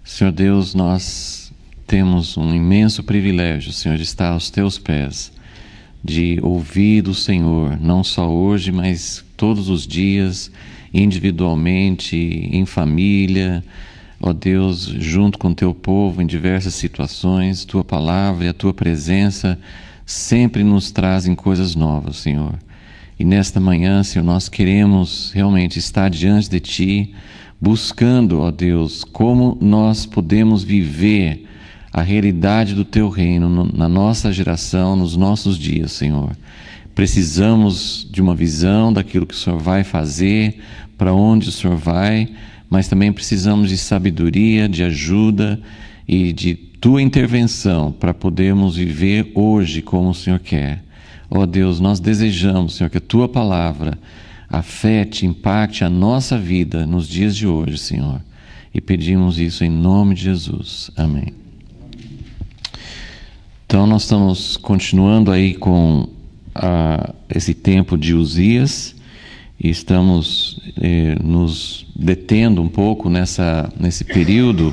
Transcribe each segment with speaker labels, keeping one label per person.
Speaker 1: Senhor Deus, nós temos um imenso privilégio, Senhor, de estar aos Teus pés, de ouvir do Senhor, não só hoje, mas todos os dias, individualmente, em família, ó Deus, junto com Teu povo, em diversas situações. Tua palavra e a Tua presença sempre nos trazem coisas novas, Senhor. E nesta manhã, Senhor, nós queremos realmente estar diante de Ti, buscando, ó Deus, como nós podemos viver a realidade do Teu reino na nossa geração, nos nossos dias, Senhor. Precisamos de uma visão daquilo que o Senhor vai fazer, para onde o Senhor vai, mas também precisamos de sabedoria, de ajuda e de Tua intervenção para podermos viver hoje como o Senhor quer. Ó Deus, nós desejamos, Senhor, que a Tua palavra afete, impacte a nossa vida nos dias de hoje, Senhor. E pedimos isso em nome de Jesus. Amém. Então, nós estamos continuando aí com esse tempo de Uzias e estamos nos detendo um pouco nesse período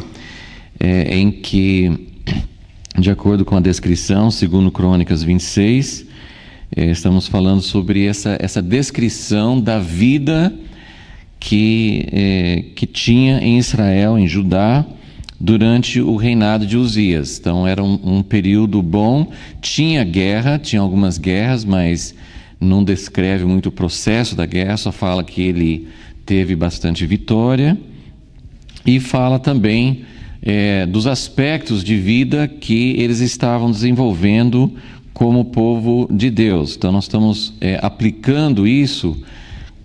Speaker 1: em que, de acordo com a descrição, segundo Crônicas 26, estamos falando sobre essa descrição da vida que tinha em Israel, em Judá, durante o reinado de Uzias. Então era um período bom, tinha guerra, tinha algumas guerras, mas não descreve muito o processo da guerra, só fala que ele teve bastante vitória e fala também dos aspectos de vida que eles estavam desenvolvendo como povo de Deus. Então nós estamos aplicando isso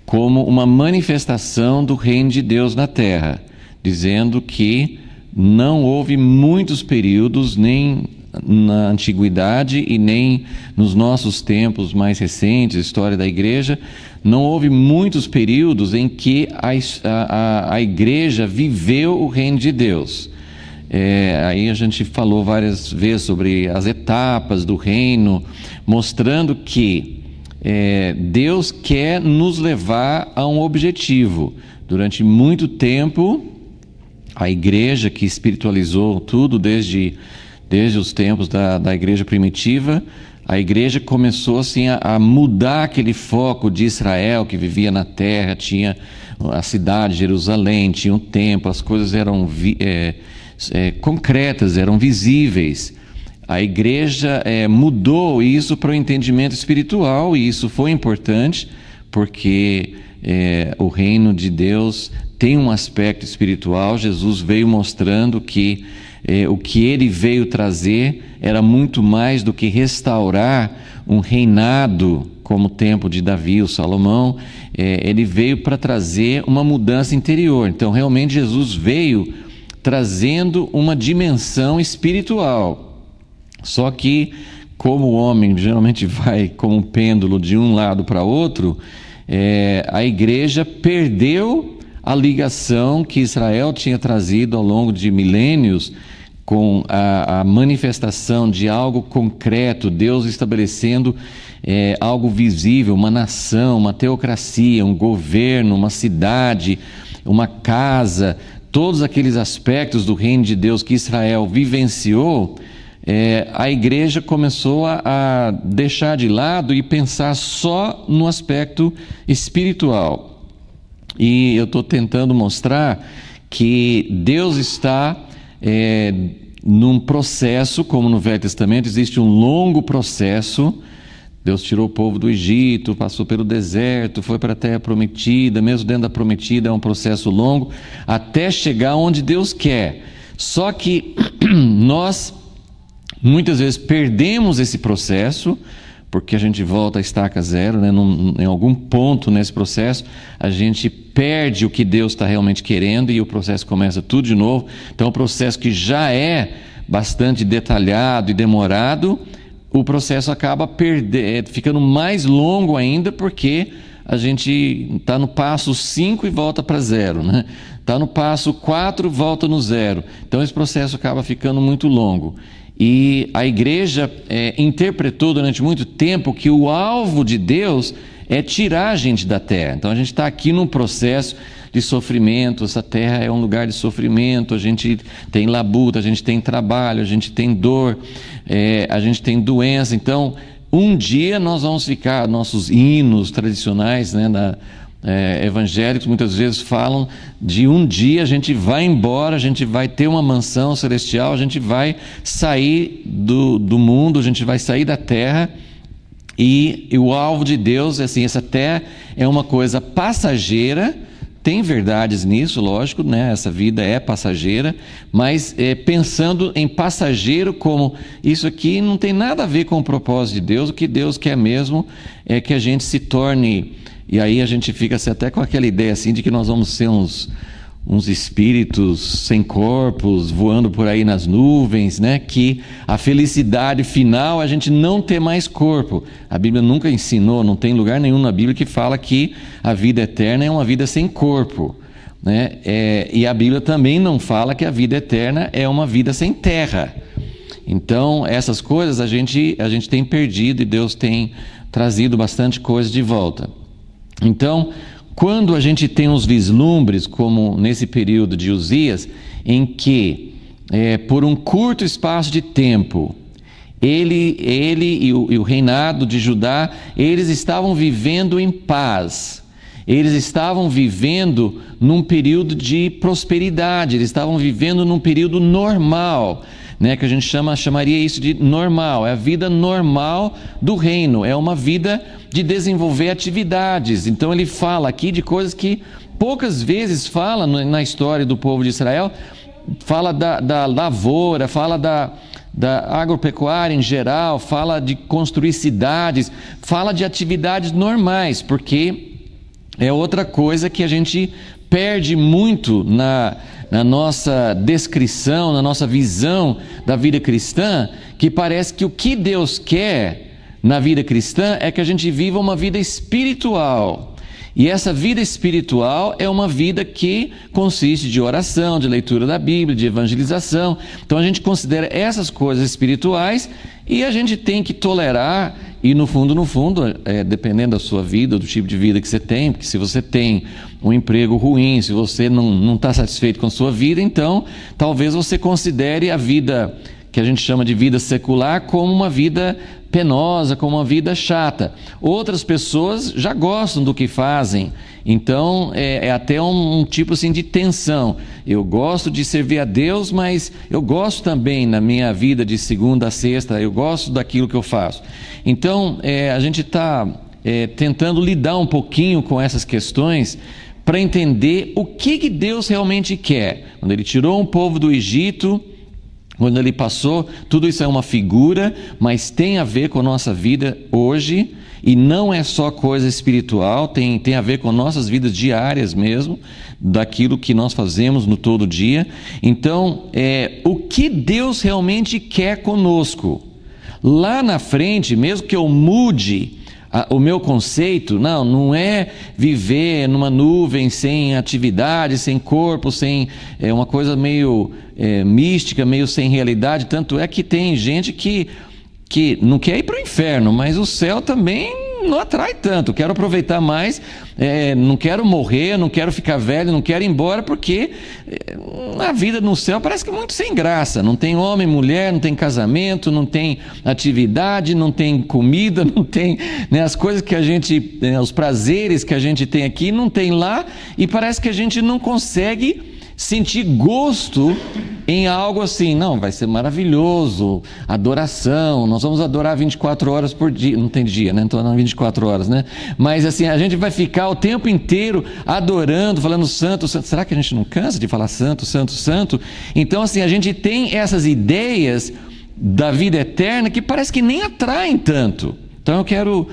Speaker 1: como uma manifestação do reino de Deus na terra, dizendo que não houve muitos períodos, nem na antiguidade e nem nos nossos tempos mais recentes, história da igreja, não houve muitos períodos em que a igreja viveu o reino de Deus. Aí a gente falou várias vezes sobre as etapas do reino, mostrando que Deus quer nos levar a um objetivo. Durante muito tempo, a igreja que espiritualizou tudo desde os tempos da igreja primitiva, a igreja começou assim a mudar aquele foco de Israel que vivia na terra, tinha a cidade de Jerusalém, tinha um templo, as coisas eram concretas, eram visíveis. A igreja mudou isso para o entendimento espiritual, e isso foi importante, porque o reino de Deus tem um aspecto espiritual. Jesus veio mostrando que o que ele veio trazer era muito mais do que restaurar um reinado como o tempo de Davi ou Salomão. Ele veio para trazer uma mudança interior. Então realmente Jesus veio trazendo uma dimensão espiritual. Só que, como o homem geralmente vai como um pêndulo de um lado para outro, a igreja perdeu a ligação que Israel tinha trazido ao longo de milênios com a manifestação de algo concreto, Deus estabelecendo algo visível, uma nação, uma teocracia, um governo, uma cidade, uma casa, todos aqueles aspectos do reino de Deus que Israel vivenciou. A igreja começou a deixar de lado e pensar só no aspecto espiritual. E eu estou tentando mostrar que Deus está num processo, como no Velho Testamento existe um longo processo. Deus tirou o povo do Egito, passou pelo deserto, foi para a terra prometida. Mesmo dentro da prometida é um processo longo, até chegar onde Deus quer. Só que nós muitas vezes perdemos esse processo, porque a gente volta à estaca zero, né? Em algum ponto nesse processo a gente perde o que Deus está realmente querendo e o processo começa tudo de novo. Então o processo que já é bastante detalhado e demorado, o processo acaba ficando mais longo ainda, porque a gente está no passo 5 e volta para zero, né? Está no passo 4, volta no zero. Então esse processo acaba ficando muito longo. E a igreja interpretou durante muito tempo que o alvo de Deus é tirar a gente da terra. Então a gente está aqui num processo de sofrimento, essa terra é um lugar de sofrimento, a gente tem labuta, a gente tem trabalho, a gente tem dor, a gente tem doença. Então, um dia nós vamos ficar, nossos hinos tradicionais, né, evangélicos muitas vezes falam de um dia a gente vai embora, a gente vai ter uma mansão celestial, a gente vai sair do mundo, a gente vai sair da terra. E o alvo de Deus é assim, essa terra é uma coisa passageira, tem verdades nisso, lógico, né? Essa vida é passageira, mas pensando em passageiro como isso aqui não tem nada a ver com o propósito de Deus. O que Deus quer mesmo é que a gente se torne, e aí a gente fica assim, até com aquela ideia assim de que nós vamos ser uns espíritos sem corpos, voando por aí nas nuvens, né? Que a felicidade final é a gente não ter mais corpo. A Bíblia nunca ensinou, não tem lugar nenhum na Bíblia que fala que a vida eterna é uma vida sem corpo, né? E a Bíblia também não fala que a vida eterna é uma vida sem terra. Então, essas coisas a gente tem perdido e Deus tem trazido bastante coisa de volta. Então, quando a gente tem uns vislumbres, como nesse período de Uzias, em que, por um curto espaço de tempo, ele e o reinado de Judá, eles estavam vivendo em paz, eles estavam vivendo num período de prosperidade, eles estavam vivendo num período normal, né, que a gente chamaria isso de normal, é a vida normal do reino, é uma vida de desenvolver atividades. Então ele fala aqui de coisas que poucas vezes fala na história do povo de Israel, fala da lavoura, fala da agropecuária em geral, fala de construir cidades, fala de atividades normais, porque é outra coisa que a gente perde muito na nossa descrição, na nossa visão da vida cristã, que parece que o que Deus quer na vida cristã é que a gente viva uma vida espiritual. E essa vida espiritual é uma vida que consiste de oração, de leitura da Bíblia, de evangelização. Então a gente considera essas coisas espirituais e a gente tem que tolerar. E no fundo, dependendo da sua vida, do tipo de vida que você tem, porque se você tem um emprego ruim, se você não está satisfeito com a sua vida, então talvez você considere a vida que a gente chama de vida secular como uma vida penosa, como uma vida chata. Outras pessoas já gostam do que fazem, então é até um tipo assim de tensão. Eu gosto de servir a Deus, mas eu gosto também na minha vida de segunda a sexta, eu gosto daquilo que eu faço. Então a gente está tentando lidar um pouquinho com essas questões para entender o que Deus realmente quer. Quando Ele tirou um povo do Egito, quando Ele passou, tudo isso é uma figura, mas tem a ver com a nossa vida hoje, e não é só coisa espiritual, tem a ver com nossas vidas diárias mesmo, daquilo que nós fazemos no todo dia. Então, o que Deus realmente quer conosco? Lá na frente, mesmo que eu mude o meu conceito, não é viver numa nuvem sem atividade, sem corpo, sem uma coisa meio mística, meio sem realidade. Tanto é que tem gente que não quer ir para o inferno, mas o céu também não atrai tanto. Quero aproveitar mais, não quero morrer, não quero ficar velho, não quero ir embora, porque a vida no céu parece que é muito sem graça. Não tem homem, mulher, não tem casamento, não tem atividade, não tem comida, não tem, né, as coisas que a gente, os prazeres que a gente tem aqui, não tem lá, e parece que a gente não consegue sentir gosto em algo assim. Não, vai ser maravilhoso, adoração, nós vamos adorar 24 horas por dia, não tem dia, né? Não estou falando 24 horas, né? Mas assim, a gente vai ficar o tempo inteiro adorando, falando santo, santo. Será que a gente não cansa de falar santo, santo, santo? Então assim, a gente tem essas ideias da vida eterna que parece que nem atraem tanto. Então eu quero,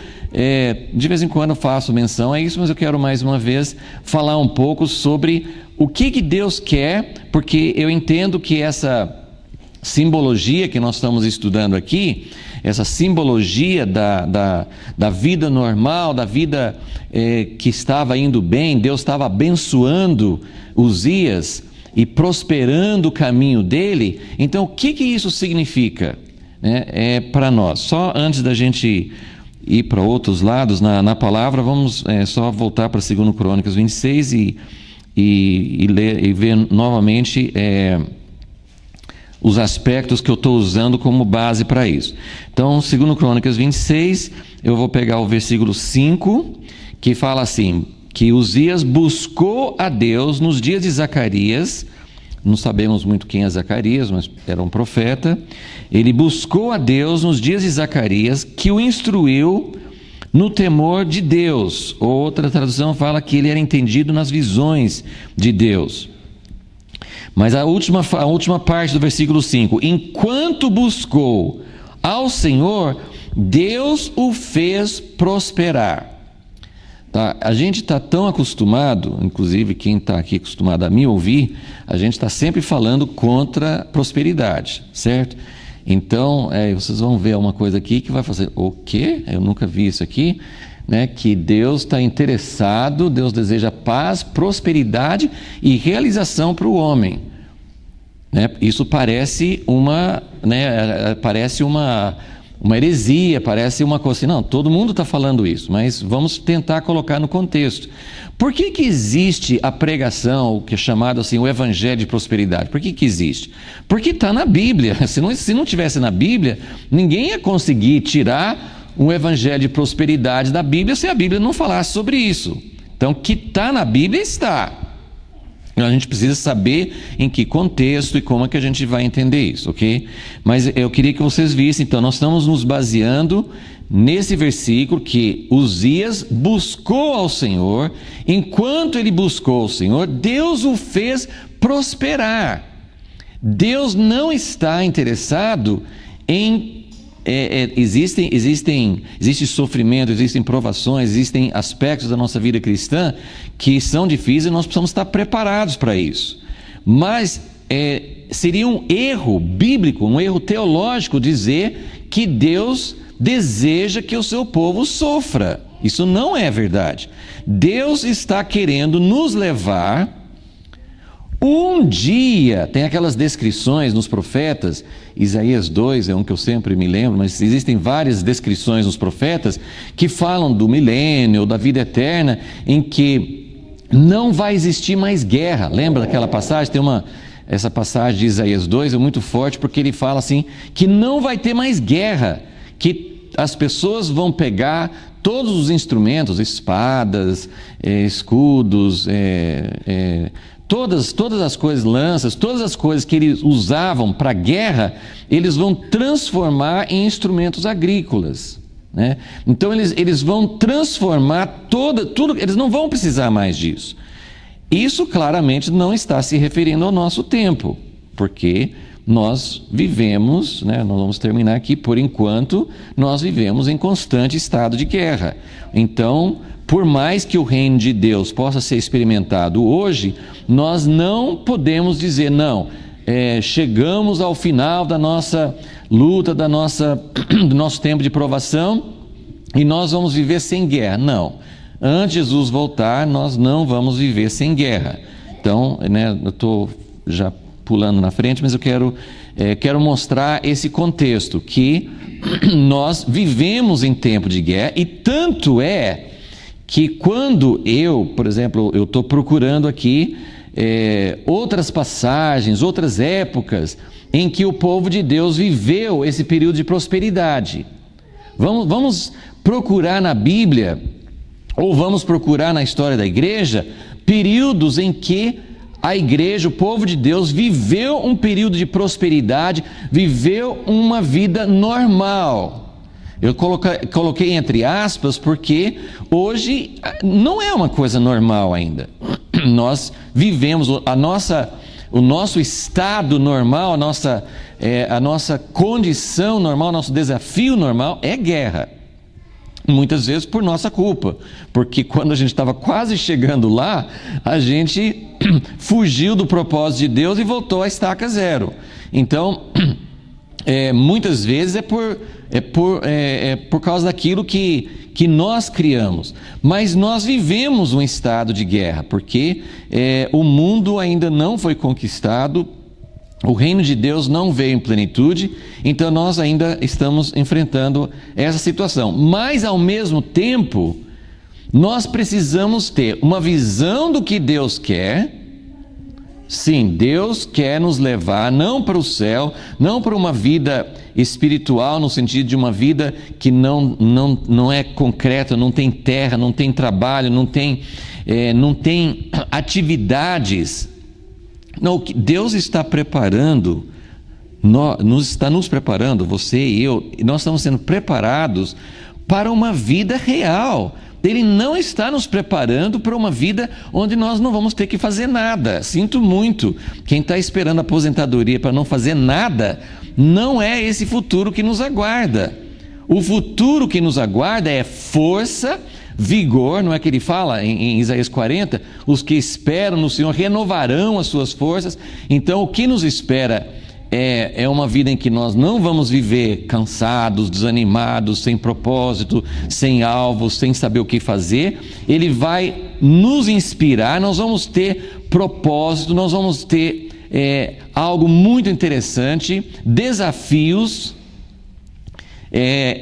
Speaker 1: de vez em quando eu faço menção a isso, mas eu quero mais uma vez falar um pouco sobre o que Deus quer, porque eu entendo que essa simbologia que nós estamos estudando aqui, essa simbologia da vida normal, da vida que estava indo bem, Deus estava abençoando Uzias e prosperando o caminho dele. Então o que isso significa, né, para nós? Só antes da gente ir para outros lados na palavra, vamos só voltar para 2 Crônicas 26 e ver novamente os aspectos que eu estou usando como base para isso. Então, segundo Crônicas 26, eu vou pegar o versículo 5, que fala assim, que Uzias buscou a Deus nos dias de Zacarias. Não sabemos muito quem é Zacarias, mas era um profeta. Ele buscou a Deus nos dias de Zacarias, que o instruiu no temor de Deus. Outra tradução fala que ele era entendido nas visões de Deus. Mas a última parte do versículo 5: enquanto buscou ao Senhor, Deus o fez prosperar. Tá? A gente está tão acostumado, inclusive quem está aqui acostumado a me ouvir, a gente está sempre falando contra prosperidade, certo? Então, vocês vão ver uma coisa aqui que vai fazer, o quê? Eu nunca vi isso aqui. Né, que Deus está interessado, Deus deseja paz, prosperidade e realização para o homem. Né? Isso parece uma heresia, parece uma coisa assim, não, todo mundo está falando isso, mas vamos tentar colocar no contexto. Por que existe a pregação, o que é chamado assim, o evangelho de prosperidade? Por que existe? Porque está na Bíblia. Se não tivesse na Bíblia, ninguém ia conseguir tirar um evangelho de prosperidade da Bíblia se a Bíblia não falasse sobre isso. Então, o que está na Bíblia está. A gente precisa saber em que contexto e como é que a gente vai entender isso, ok? Mas eu queria que vocês vissem, então, nós estamos nos baseando nesse versículo que Uzias buscou ao Senhor. Enquanto ele buscou ao Senhor, Deus o fez prosperar. Deus não está interessado em existe sofrimento, existem provações, existem aspectos da nossa vida cristã que são difíceis e nós precisamos estar preparados para isso. Mas seria um erro bíblico, um erro teológico dizer que Deus deseja que o seu povo sofra. Isso não é verdade. Deus está querendo nos levar. Um dia, tem aquelas descrições nos profetas, Isaías 2 é um que eu sempre me lembro, mas existem várias descrições nos profetas que falam do milênio, da vida eterna, em que não vai existir mais guerra. Lembra daquela passagem? Essa passagem de Isaías 2 é muito forte, porque ele fala assim, que não vai ter mais guerra, que as pessoas vão pegar todos os instrumentos, espadas, escudos, todas as coisas, lanças, todas as coisas que eles usavam para guerra, eles vão transformar em instrumentos agrícolas, né? Então eles vão transformar tudo, eles não vão precisar mais disso. Isso claramente não está se referindo ao nosso tempo, porque nós vivemos, né, nós vamos terminar aqui, por enquanto, nós vivemos em constante estado de guerra. Então, por mais que o reino de Deus possa ser experimentado hoje, nós não podemos dizer, não, chegamos ao final da nossa luta, do nosso tempo de provação, e nós vamos viver sem guerra. Não. Antes de Jesus voltar, nós não vamos viver sem guerra. Então, né, eu estou já pulando na frente, mas eu quero mostrar esse contexto, que nós vivemos em tempo de guerra, e tanto é que quando por exemplo, eu estou procurando aqui outras passagens, outras épocas em que o povo de Deus viveu esse período de prosperidade. Vamos procurar na Bíblia, ou vamos procurar na história da igreja, períodos em que a igreja, o povo de Deus, viveu um período de prosperidade, viveu uma vida normal. Eu coloquei entre aspas porque hoje não é uma coisa normal ainda. Nós vivemos o nosso estado normal, a nossa condição normal, nosso desafio normal é guerra. Muitas vezes por nossa culpa, porque quando a gente estava quase chegando lá, a gente fugiu do propósito de Deus e voltou à estaca zero. Então, muitas vezes é por causa daquilo que nós criamos. Mas nós vivemos um estado de guerra, porque o mundo ainda não foi conquistado, o reino de Deus não veio em plenitude, então nós ainda estamos enfrentando essa situação. Mas, ao mesmo tempo, nós precisamos ter uma visão do que Deus quer. Sim, Deus quer nos levar não para o céu, não para uma vida espiritual, no sentido de uma vida que não é concreta, não tem terra, não tem trabalho, não tem atividades. Não, Deus está preparando, está nos preparando, você e eu, nós estamos sendo preparados para uma vida real. Ele não está nos preparando para uma vida onde nós não vamos ter que fazer nada. Sinto muito. Quem está esperando a aposentadoria para não fazer nada, não é esse futuro que nos aguarda. O futuro que nos aguarda é força, vigor, não é que ele fala em Isaías 40? Os que esperam no Senhor renovarão as suas forças. Então, o que nos espera é uma vida em que nós não vamos viver cansados, desanimados, sem propósito, sem alvo, sem saber o que fazer. Ele vai nos inspirar, nós vamos ter propósito, nós vamos ter algo muito interessante, desafios.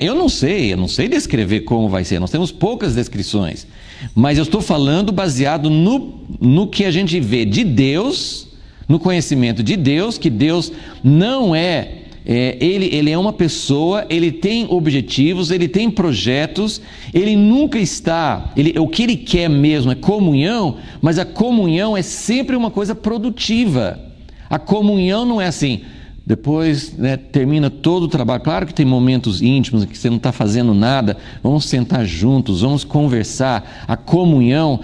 Speaker 1: Eu não sei descrever como vai ser, nós temos poucas descrições, mas eu estou falando baseado no que a gente vê de Deus, no conhecimento de Deus, que Deus não ele é uma pessoa, ele tem objetivos, ele tem projetos, ele nunca está, o que ele quer mesmo é comunhão, mas a comunhão é sempre uma coisa produtiva. A comunhão não é assim, depois termina todo o trabalho. Claro que tem momentos íntimos em que você não está fazendo nada, vamos sentar juntos, vamos conversar. A comunhão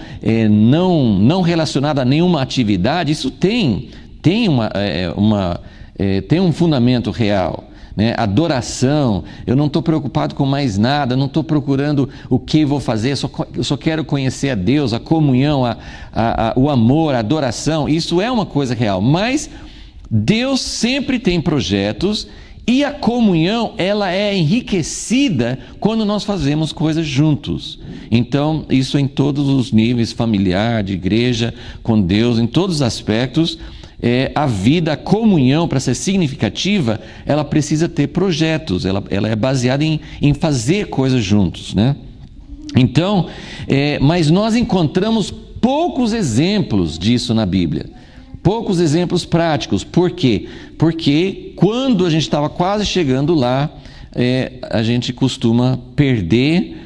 Speaker 1: não relacionada a nenhuma atividade, isso tem um fundamento real. Adoração, eu não estou preocupado com mais nada, não estou procurando o que vou fazer, eu só quero conhecer a Deus, a comunhão, o amor, a adoração. Isso é uma coisa real, mas Deus sempre tem projetos e a comunhão, ela é enriquecida quando nós fazemos coisas juntos. Então, isso em todos os níveis, familiar, de igreja, com Deus, em todos os aspectos, a vida, a comunhão, para ser significativa, ela precisa ter projetos, ela é baseada em fazer coisas juntos, né? Então, mas nós encontramos poucos exemplos disso na Bíblia. Poucos exemplos práticos. Por quê? Porque quando a gente estava quase chegando lá, a gente costuma perder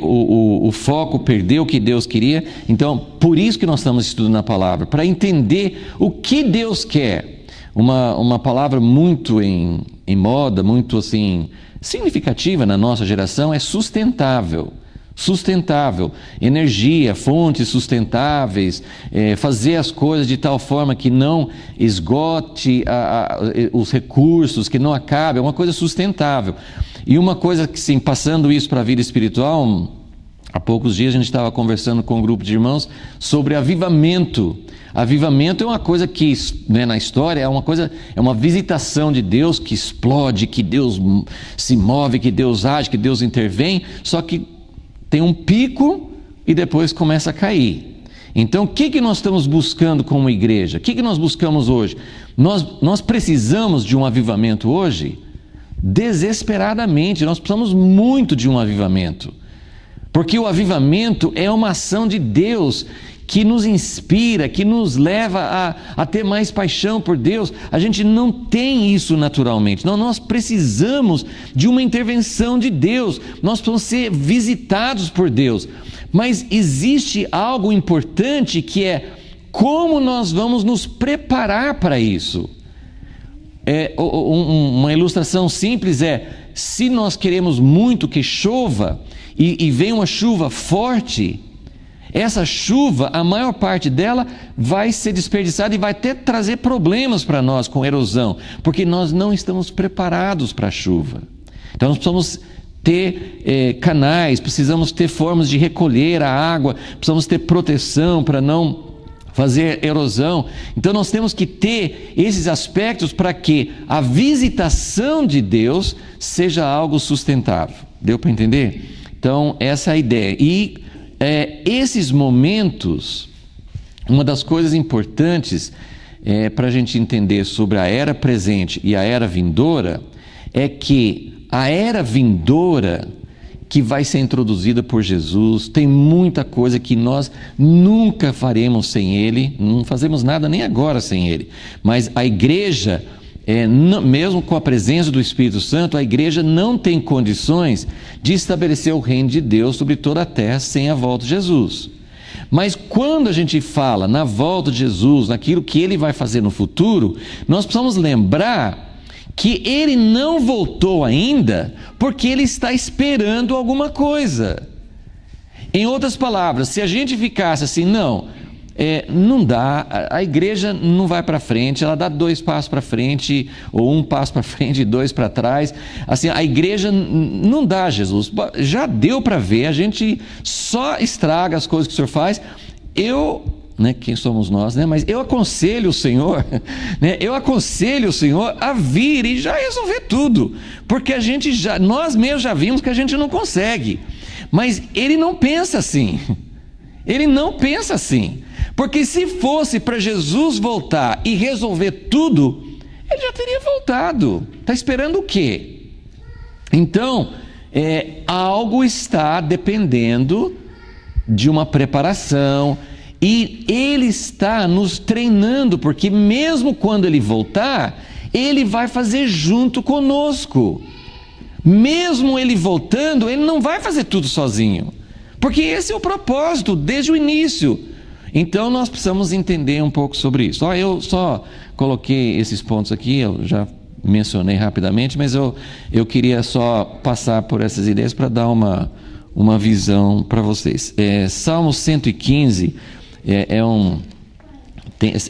Speaker 1: o foco, perder o que Deus queria. Então, por isso que nós estamos estudando a palavra, para entender o que Deus quer. Uma palavra muito em moda, muito assim significativa na nossa geração é sustentável. Sustentável, energia, fontes sustentáveis, fazer as coisas de tal forma que não esgote os recursos, que não acabe, é uma coisa sustentável. E uma coisa que, sim, passando isso para a vida espiritual, há poucos dias a gente estava conversando com um grupo de irmãos sobre avivamento. Avivamento é uma coisa que, na história, é uma visitação de Deus que explode, que Deus se move, que Deus age, que Deus intervém, só que tem um pico e depois começa a cair. Então, o que nós estamos buscando como igreja? O que nós buscamos hoje? Nós precisamos de um avivamento hoje? Desesperadamente, nós precisamos muito de um avivamento. Porque o avivamento é uma ação de Deus que nos inspira, que nos leva a ter mais paixão por Deus. A gente não tem isso naturalmente. Não, nós precisamos de uma intervenção de Deus. Nós precisamos ser visitados por Deus. Mas existe algo importante que é como nós vamos nos preparar para isso. Uma ilustração simples se nós queremos muito que chova e vem uma chuva forte, essa chuva, a maior parte dela vai ser desperdiçada e vai até trazer problemas para nós com erosão, porque nós não estamos preparados para a chuva. Então nós precisamos ter canais, precisamos ter formas de recolher a água, precisamos ter proteção para não fazer erosão. Então nós temos que ter esses aspectos para que a visitação de Deus seja algo sustentável. Deu para entender? Então essa é a ideia. E esses momentos, uma das coisas importantes para a gente entender sobre a era presente e a era vindoura, é que a era vindoura, que vai ser introduzida por Jesus, tem muita coisa que nós nunca faremos sem Ele, não fazemos nada nem agora sem Ele, mas a igreja, mesmo com a presença do Espírito Santo, a igreja não tem condições de estabelecer o reino de Deus sobre toda a terra sem a volta de Jesus. Mas quando a gente fala na volta de Jesus, naquilo que Ele vai fazer no futuro, nós precisamos lembrar que Ele não voltou ainda porque Ele está esperando alguma coisa. Em outras palavras, se a gente ficasse assim, não dá, a igreja não vai para frente, ela dá 2 passos para frente, ou 1 passo para frente e 2 para trás, assim, a igreja não dá, Jesus, já deu para ver, a gente só estraga as coisas que o Senhor faz. Quem somos nós, mas eu aconselho o Senhor, eu aconselho o Senhor a vir e já resolver tudo, porque nós mesmos já vimos que a gente não consegue, mas Ele não pensa assim, Ele não pensa assim, porque se fosse para Jesus voltar e resolver tudo, Ele já teria voltado. Está esperando o quê? Então, algo está dependendo de uma preparação, e Ele está nos treinando, porque mesmo quando Ele voltar, Ele vai fazer junto conosco. Mesmo Ele voltando, Ele não vai fazer tudo sozinho, porque esse é o propósito desde o início. Então nós precisamos entender um pouco sobre isso. Eu só coloquei esses pontos aqui, eu já mencionei rapidamente, mas eu queria só passar por essas ideias para dar uma visão para vocês. Salmo 115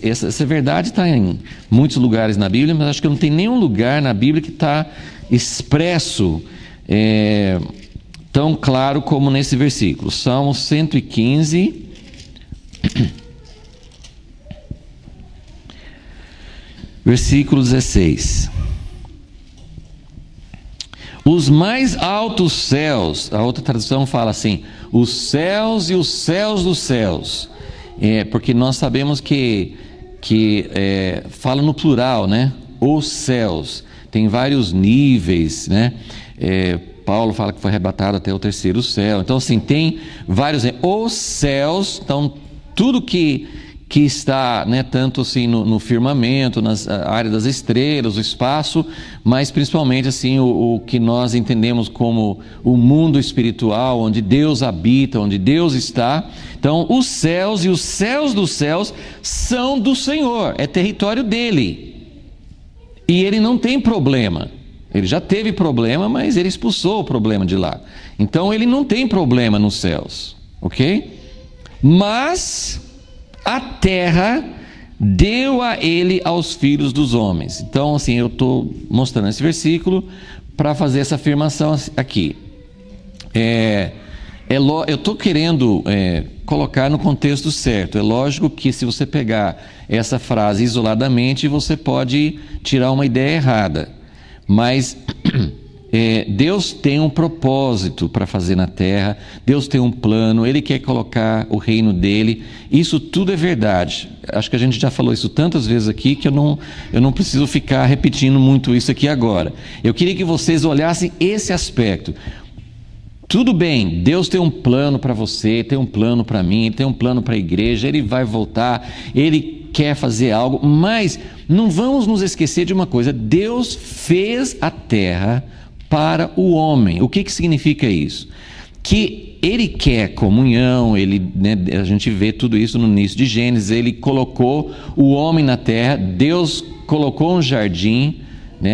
Speaker 1: essa verdade está em muitos lugares na Bíblia, mas acho que não tem nenhum lugar na Bíblia que está expresso tão claro como nesse versículo. Salmo 115, versículo 16. Os mais altos céus, a outra tradução fala assim, os céus e os céus dos céus, porque nós sabemos que fala no plural, os céus, tem vários níveis, Paulo fala que foi arrebatado até o 3º céu, então assim, tem vários, os céus, então tudo que está, tanto assim no firmamento, na área das estrelas, o espaço, mas principalmente assim o que nós entendemos como o mundo espiritual, onde Deus habita, onde Deus está. Então os céus e os céus dos céus são do Senhor, é território dele, e Ele não tem problema. Ele já teve problema, mas Ele expulsou o problema de lá, então Ele não tem problema nos céus, ok? Mas a terra deu a Ele aos filhos dos homens. Então, assim, eu estou mostrando esse versículo para fazer essa afirmação aqui. Eu estou querendo colocar no contexto certo. É lógico que se você pegar essa frase isoladamente, você pode tirar uma ideia errada. Mas Deus tem um propósito para fazer na terra, Deus tem um plano, Ele quer colocar o reino dEle, isso tudo é verdade. Acho que a gente já falou isso tantas vezes aqui que eu não preciso ficar repetindo muito isso aqui agora. Eu queria que vocês olhassem esse aspecto. Tudo bem, Deus tem um plano para você, tem um plano para mim, tem um plano para a igreja, Ele vai voltar, Ele quer fazer algo, mas não vamos nos esquecer de uma coisa: Deus fez a terra para o homem. O que significa isso? Que Ele quer comunhão, a gente vê tudo isso no início de Gênesis, Ele colocou o homem na terra, Deus colocou um jardim,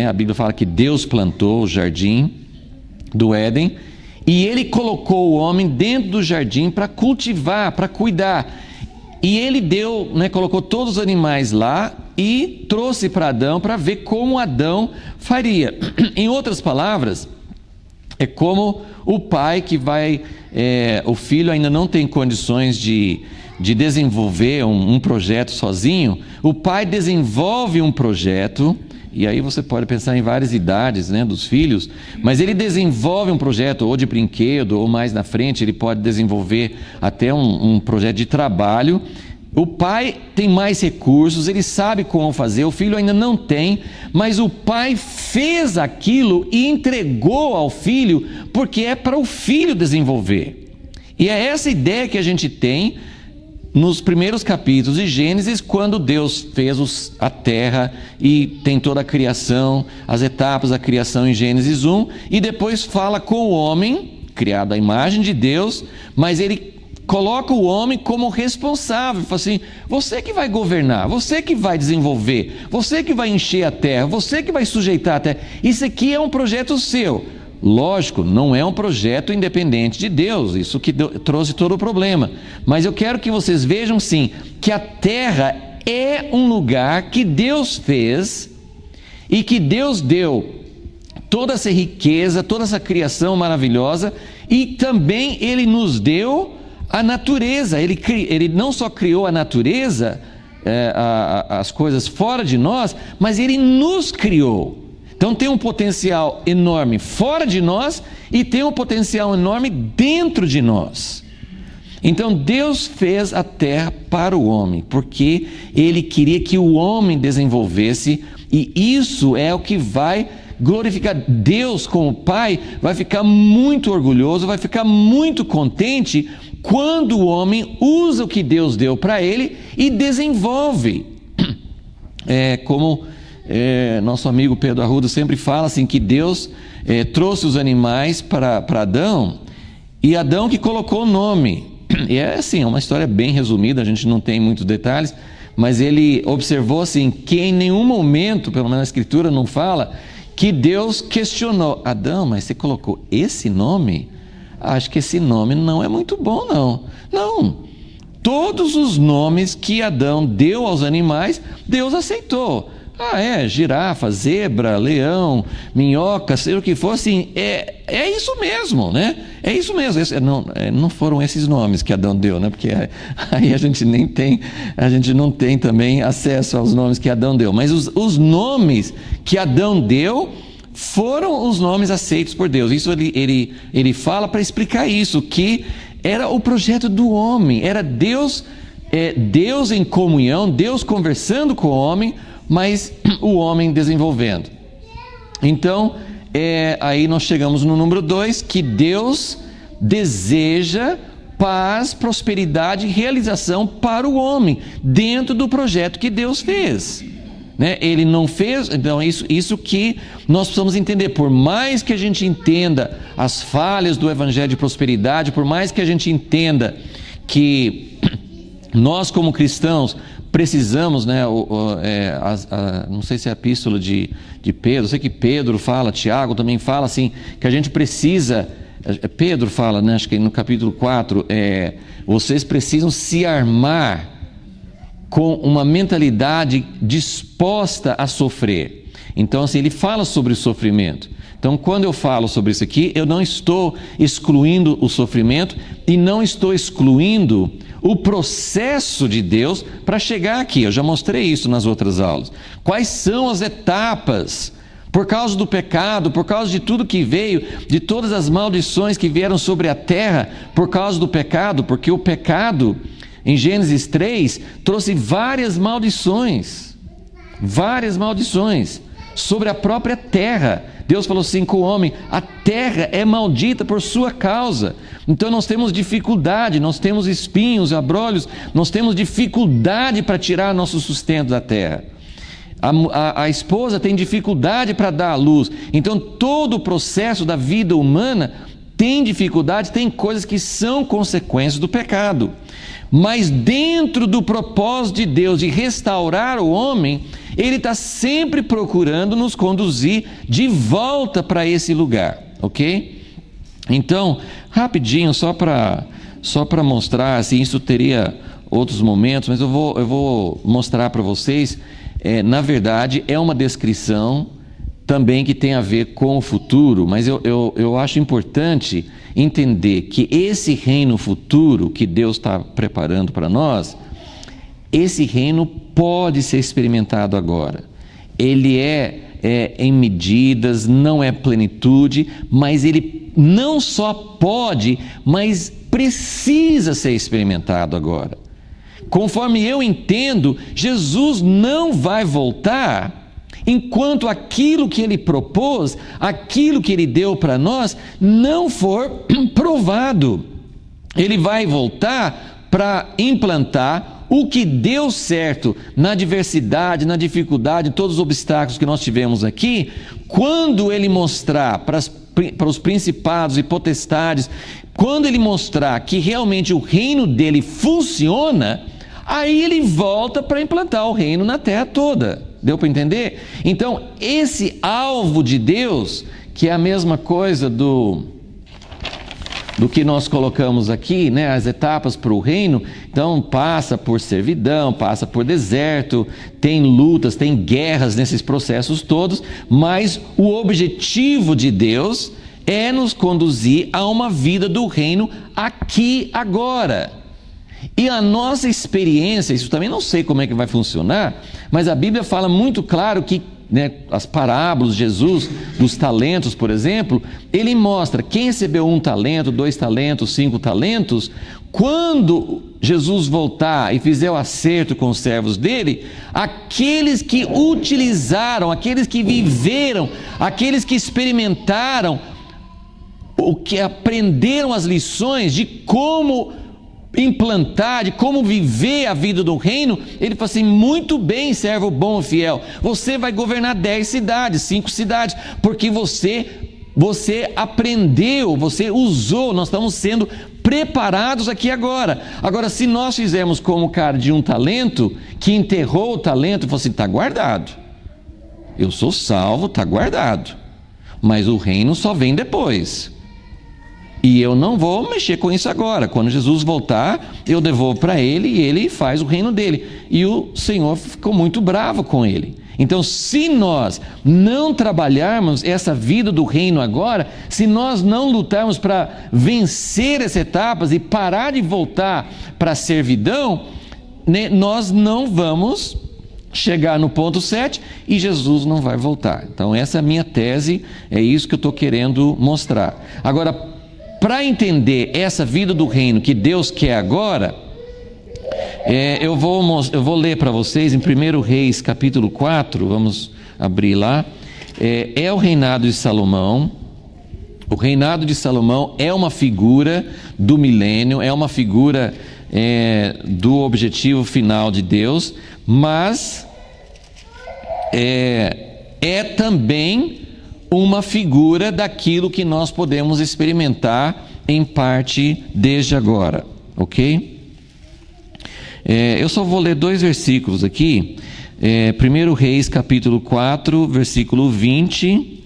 Speaker 1: a Bíblia fala que Deus plantou o jardim do Éden, e Ele colocou o homem dentro do jardim para cultivar, para cuidar, e Ele colocou todos os animais lá e trouxe para Adão para ver como Adão faria. Em outras palavras, é como o pai que o filho ainda não tem condições de desenvolver um projeto sozinho, o pai desenvolve um projeto, e aí você pode pensar em várias idades dos filhos, mas ele desenvolve um projeto ou de brinquedo, ou mais na frente ele pode desenvolver até um projeto de trabalho, O pai tem mais recursos, ele sabe como fazer, o filho ainda não tem, mas o pai fez aquilo e entregou ao filho, porque é para o filho desenvolver. E é essa ideia que a gente tem nos primeiros capítulos de Gênesis, quando Deus fez a terra e tem toda a criação, as etapas da criação em Gênesis 1, e depois fala com o homem, criado à imagem de Deus, mas ele coloca o homem como responsável, fala assim: você que vai governar, você que vai desenvolver, você que vai encher a terra, você que vai sujeitar a terra, isso aqui é um projeto seu. Lógico, não é um projeto independente de Deus, isso que trouxe todo o problema, mas eu quero que vocês vejam sim, que a terra é um lugar que Deus fez e que Deus deu toda essa riqueza, toda essa criação maravilhosa, e também Ele nos deu a natureza. Ele não só criou a natureza, as coisas fora de nós, mas Ele nos criou. Então tem um potencial enorme fora de nós e tem um potencial enorme dentro de nós. Então Deus fez a terra para o homem, porque Ele queria que o homem desenvolvesse, e isso é o que vai glorificar Deus. Como Pai, vai ficar muito orgulhoso, vai ficar muito contente quando o homem usa o que Deus deu para ele e desenvolve. Como nosso amigo Pedro Arruda sempre fala assim, que Deus trouxe os animais para Adão, e Adão que colocou o nome. E é assim, é uma história bem resumida, a gente não tem muitos detalhes, mas ele observou assim, que em nenhum momento, pelo menos a Escritura não fala, que Deus questionou: Adão, mas você colocou esse nome? Acho que esse nome não é muito bom, não. Não. Todos os nomes que Adão deu aos animais, Deus aceitou. Girafa, zebra, leão, minhoca, seja o que for, assim, é isso mesmo, né? É isso mesmo. Não foram esses nomes que Adão deu, né? Porque aí a gente não tem também acesso aos nomes que Adão deu. Mas os nomes que Adão deu foram os nomes aceitos por Deus. Isso ele fala para explicar isso, que era o projeto do homem, era Deus em comunhão, Deus conversando com o homem, mas o homem desenvolvendo. Então, aí nós chegamos no número 2, que Deus deseja paz, prosperidade e realização para o homem, dentro do projeto que Deus fez. Ele não fez, então isso que nós precisamos entender. Por mais que a gente entenda as falhas do evangelho de prosperidade, por mais que a gente entenda que nós como cristãos precisamos, não sei se é a epístola de Pedro, eu sei que Pedro fala, Tiago também fala assim, que a gente precisa, Pedro fala, acho que no capítulo 4, vocês precisam se armar com uma mentalidade disposta a sofrer. Então, assim, ele fala sobre o sofrimento. Então, quando eu falo sobre isso aqui, eu não estou excluindo o sofrimento e não estou excluindo o processo de Deus para chegar aqui. Eu já mostrei isso nas outras aulas. Quais são as etapas? Por causa do pecado, por causa de tudo que veio, de todas as maldições que vieram sobre a terra, por causa do pecado, porque o pecado, em Gênesis 3, trouxe várias maldições sobre a própria terra. Deus falou assim com o homem: a terra é maldita por sua causa. Então nós temos dificuldade, nós temos espinhos, abrolhos, nós temos dificuldade para tirar nosso sustento da terra. A esposa tem dificuldade para dar à luz. Então todo o processo da vida humana tem dificuldades, tem coisas que são consequências do pecado. Mas dentro do propósito de Deus de restaurar o homem, Ele está sempre procurando nos conduzir de volta para esse lugar, ok? Então, rapidinho, só para mostrar, assim, isso teria outros momentos, mas eu vou mostrar para vocês. Na verdade, é uma descrição também que tem a ver com o futuro, mas eu acho importante entender que esse reino futuro que Deus está preparando para nós, esse reino pode ser experimentado agora. Ele é em medidas, não é plenitude, mas ele não só pode, mas precisa ser experimentado agora. conforme eu entendo, Jesus não vai voltar enquanto aquilo que ele propôs, aquilo que ele deu para nós, não for provado. Ele vai voltar para implantar o que deu certo na adversidade, na dificuldade, todos os obstáculos que nós tivemos aqui, quando ele mostrar para os principados e potestades, quando ele mostrar que realmente o reino dele funciona, aí ele volta para implantar o reino na terra toda. Deu para entender? Então, esse alvo de Deus, que é a mesma coisa do que nós colocamos aqui, né? As etapas para o reino, então passa por servidão, passa por deserto, tem lutas, tem guerras nesses processos todos, mas o objetivo de Deus é nos conduzir a uma vida do reino aqui, agora. E a nossa experiência, isso também não sei como é que vai funcionar, mas a Bíblia fala muito claro que, né, as parábolas de Jesus, dos talentos, por exemplo, ele mostra quem recebeu 1 talento, 2 talentos, 5 talentos, quando Jesus voltar e fizer o acerto com os servos dele, aqueles que utilizaram, aqueles que viveram, aqueles que experimentaram, o que aprenderam as lições de como implantar, de como viver a vida do reino, ele fala assim: muito bem, servo bom e fiel, você vai governar 10 cidades, 5 cidades, porque você aprendeu, você usou, nós estamos sendo preparados aqui agora. Agora, se nós fizermos como o cara de 1 talento, que enterrou o talento e falou assim: está guardado, eu sou salvo, está guardado, mas o reino só vem depois. E eu não vou mexer com isso agora. Quando Jesus voltar, eu devolvo para ele e ele faz o reino dele. E o Senhor ficou muito bravo com ele. Então, se nós não trabalharmos essa vida do reino agora, se nós não lutarmos para vencer essas etapas e parar de voltar para a servidão, né, nós não vamos chegar no ponto 7 e Jesus não vai voltar. Então, essa é a minha tese, é isso que eu estou querendo mostrar. Agora, para entender essa vida do reino que Deus quer agora, eu vou ler para vocês em 1 Reis capítulo 4, vamos abrir lá. É o reinado de Salomão. O reinado de Salomão é uma figura do milênio, é uma figura do objetivo final de Deus, mas é também uma figura daquilo que nós podemos experimentar em parte desde agora, ok? Eu só vou ler 2 versículos aqui. 1 Reis capítulo 4, versículo 20,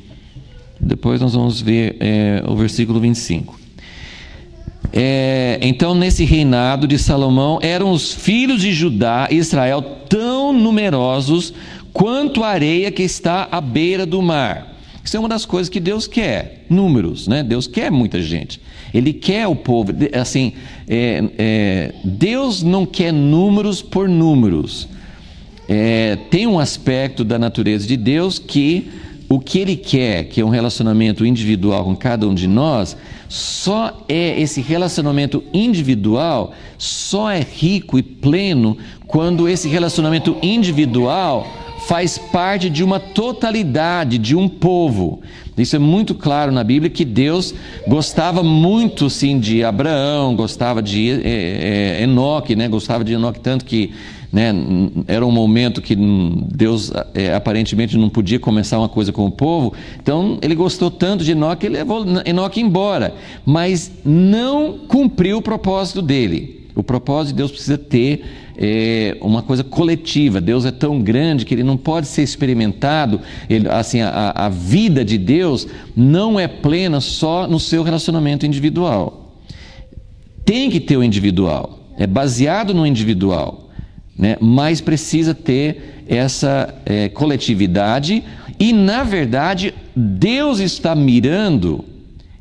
Speaker 1: depois nós vamos ver o versículo 25. Então, nesse reinado de Salomão, eram os filhos de Judá e Israel tão numerosos quanto a areia que está à beira do mar. Isso é uma das coisas que Deus quer, números, né? Deus quer muita gente. Ele quer o povo, assim, Deus não quer números por números. Tem um aspecto da natureza de Deus que o que Ele quer, que é um relacionamento individual com cada um de nós, só esse relacionamento individual só é rico e pleno quando esse relacionamento individual faz parte de uma totalidade, de um povo. Isso é muito claro na Bíblia, que Deus gostava muito, sim, de Abraão, gostava de Enoque, né? Gostava de Enoque tanto que, né, era um momento que Deus aparentemente não podia começar uma coisa com o povo. Então ele gostou tanto de Enoque, ele levou Enoque embora, mas não cumpriu o propósito dele. O propósito de Deus precisa ter uma coisa coletiva. Deus é tão grande que ele não pode ser experimentado. A vida de Deus não é plena só no seu relacionamento individual. Tem que ter o individual, é baseado no individual, né? Mas precisa ter essa coletividade. E na verdade Deus está mirando.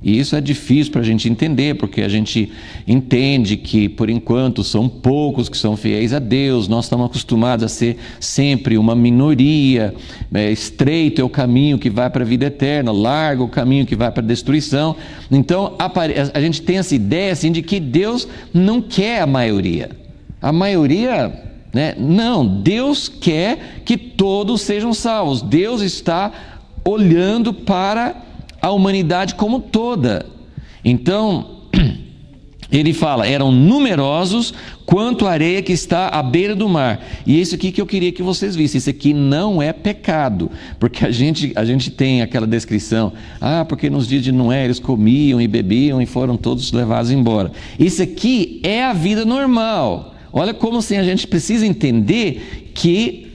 Speaker 1: E isso é difícil para a gente entender, porque a gente entende que, por enquanto, são poucos que são fiéis a Deus. Nós estamos acostumados a ser sempre uma minoria. Estreito é o caminho que vai para a vida eterna, largo o caminho que vai para a destruição. Então, a gente tem essa ideia assim, de que Deus não quer a maioria. a maioria, né? Não, Deus quer que todos sejam salvos. Deus está olhando para a humanidade como toda. Então, ele fala, eram numerosos quanto a areia que está à beira do mar. E isso aqui que eu queria que vocês vissem. Isso aqui não é pecado. Porque a gente tem aquela descrição. Porque nos dias de Noé eles comiam e bebiam e foram todos levados embora. Isso aqui é a vida normal. Olha como assim a gente precisa entender que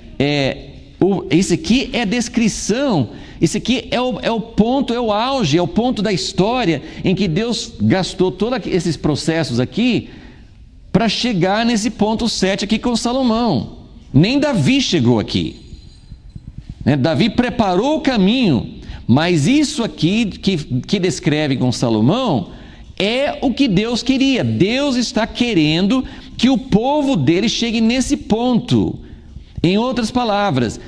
Speaker 1: isso aqui é descrição. Isso aqui é o ponto, é o auge, é o ponto da história em que Deus gastou todos esses processos aqui para chegar nesse ponto 7 aqui com Salomão. Nem Davi chegou aqui. Davi preparou o caminho, mas isso aqui que descreve com Salomão é o que Deus queria. Deus está querendo que o povo dele chegue nesse ponto. Em outras palavras,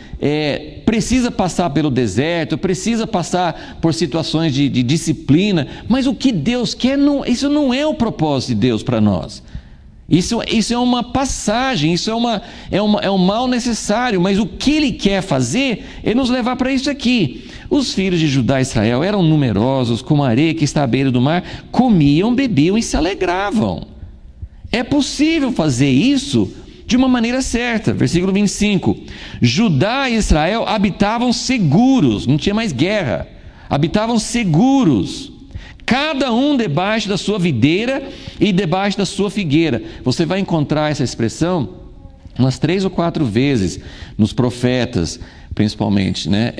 Speaker 1: precisa passar pelo deserto, precisa passar por situações de disciplina, mas o que Deus quer, isso não é o propósito de Deus para nós. Isso é uma passagem, isso é um mal necessário, mas o que Ele quer fazer é nos levar para isso aqui. Os filhos de Judá e Israel eram numerosos, como a areia que está à beira do mar, comiam, bebiam e se alegravam. É possível fazer isso de uma maneira certa. Versículo 25. Judá e Israel habitavam seguros, não tinha mais guerra. Habitavam seguros, cada um debaixo da sua videira e debaixo da sua figueira. Você vai encontrar essa expressão umas 3 ou 4 vezes nos profetas, principalmente, né?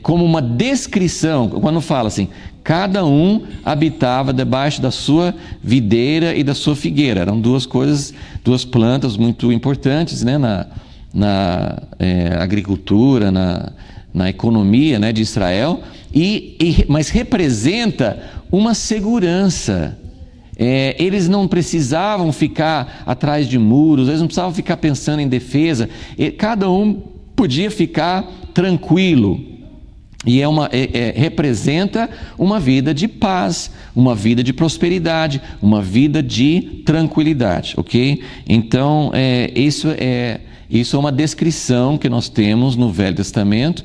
Speaker 1: Como uma descrição, quando fala assim, cada um habitava debaixo da sua videira e da sua figueira. Eram duas plantas muito importantes, né? na agricultura, na economia, né, de Israel, mas representa uma segurança. Eles não precisavam ficar atrás de muros, eles não precisavam ficar pensando em defesa, cada um podia ficar tranquilo. E representa uma vida de paz, uma vida de prosperidade, uma vida de tranquilidade, ok? Então, isso é uma descrição que nós temos no Velho Testamento.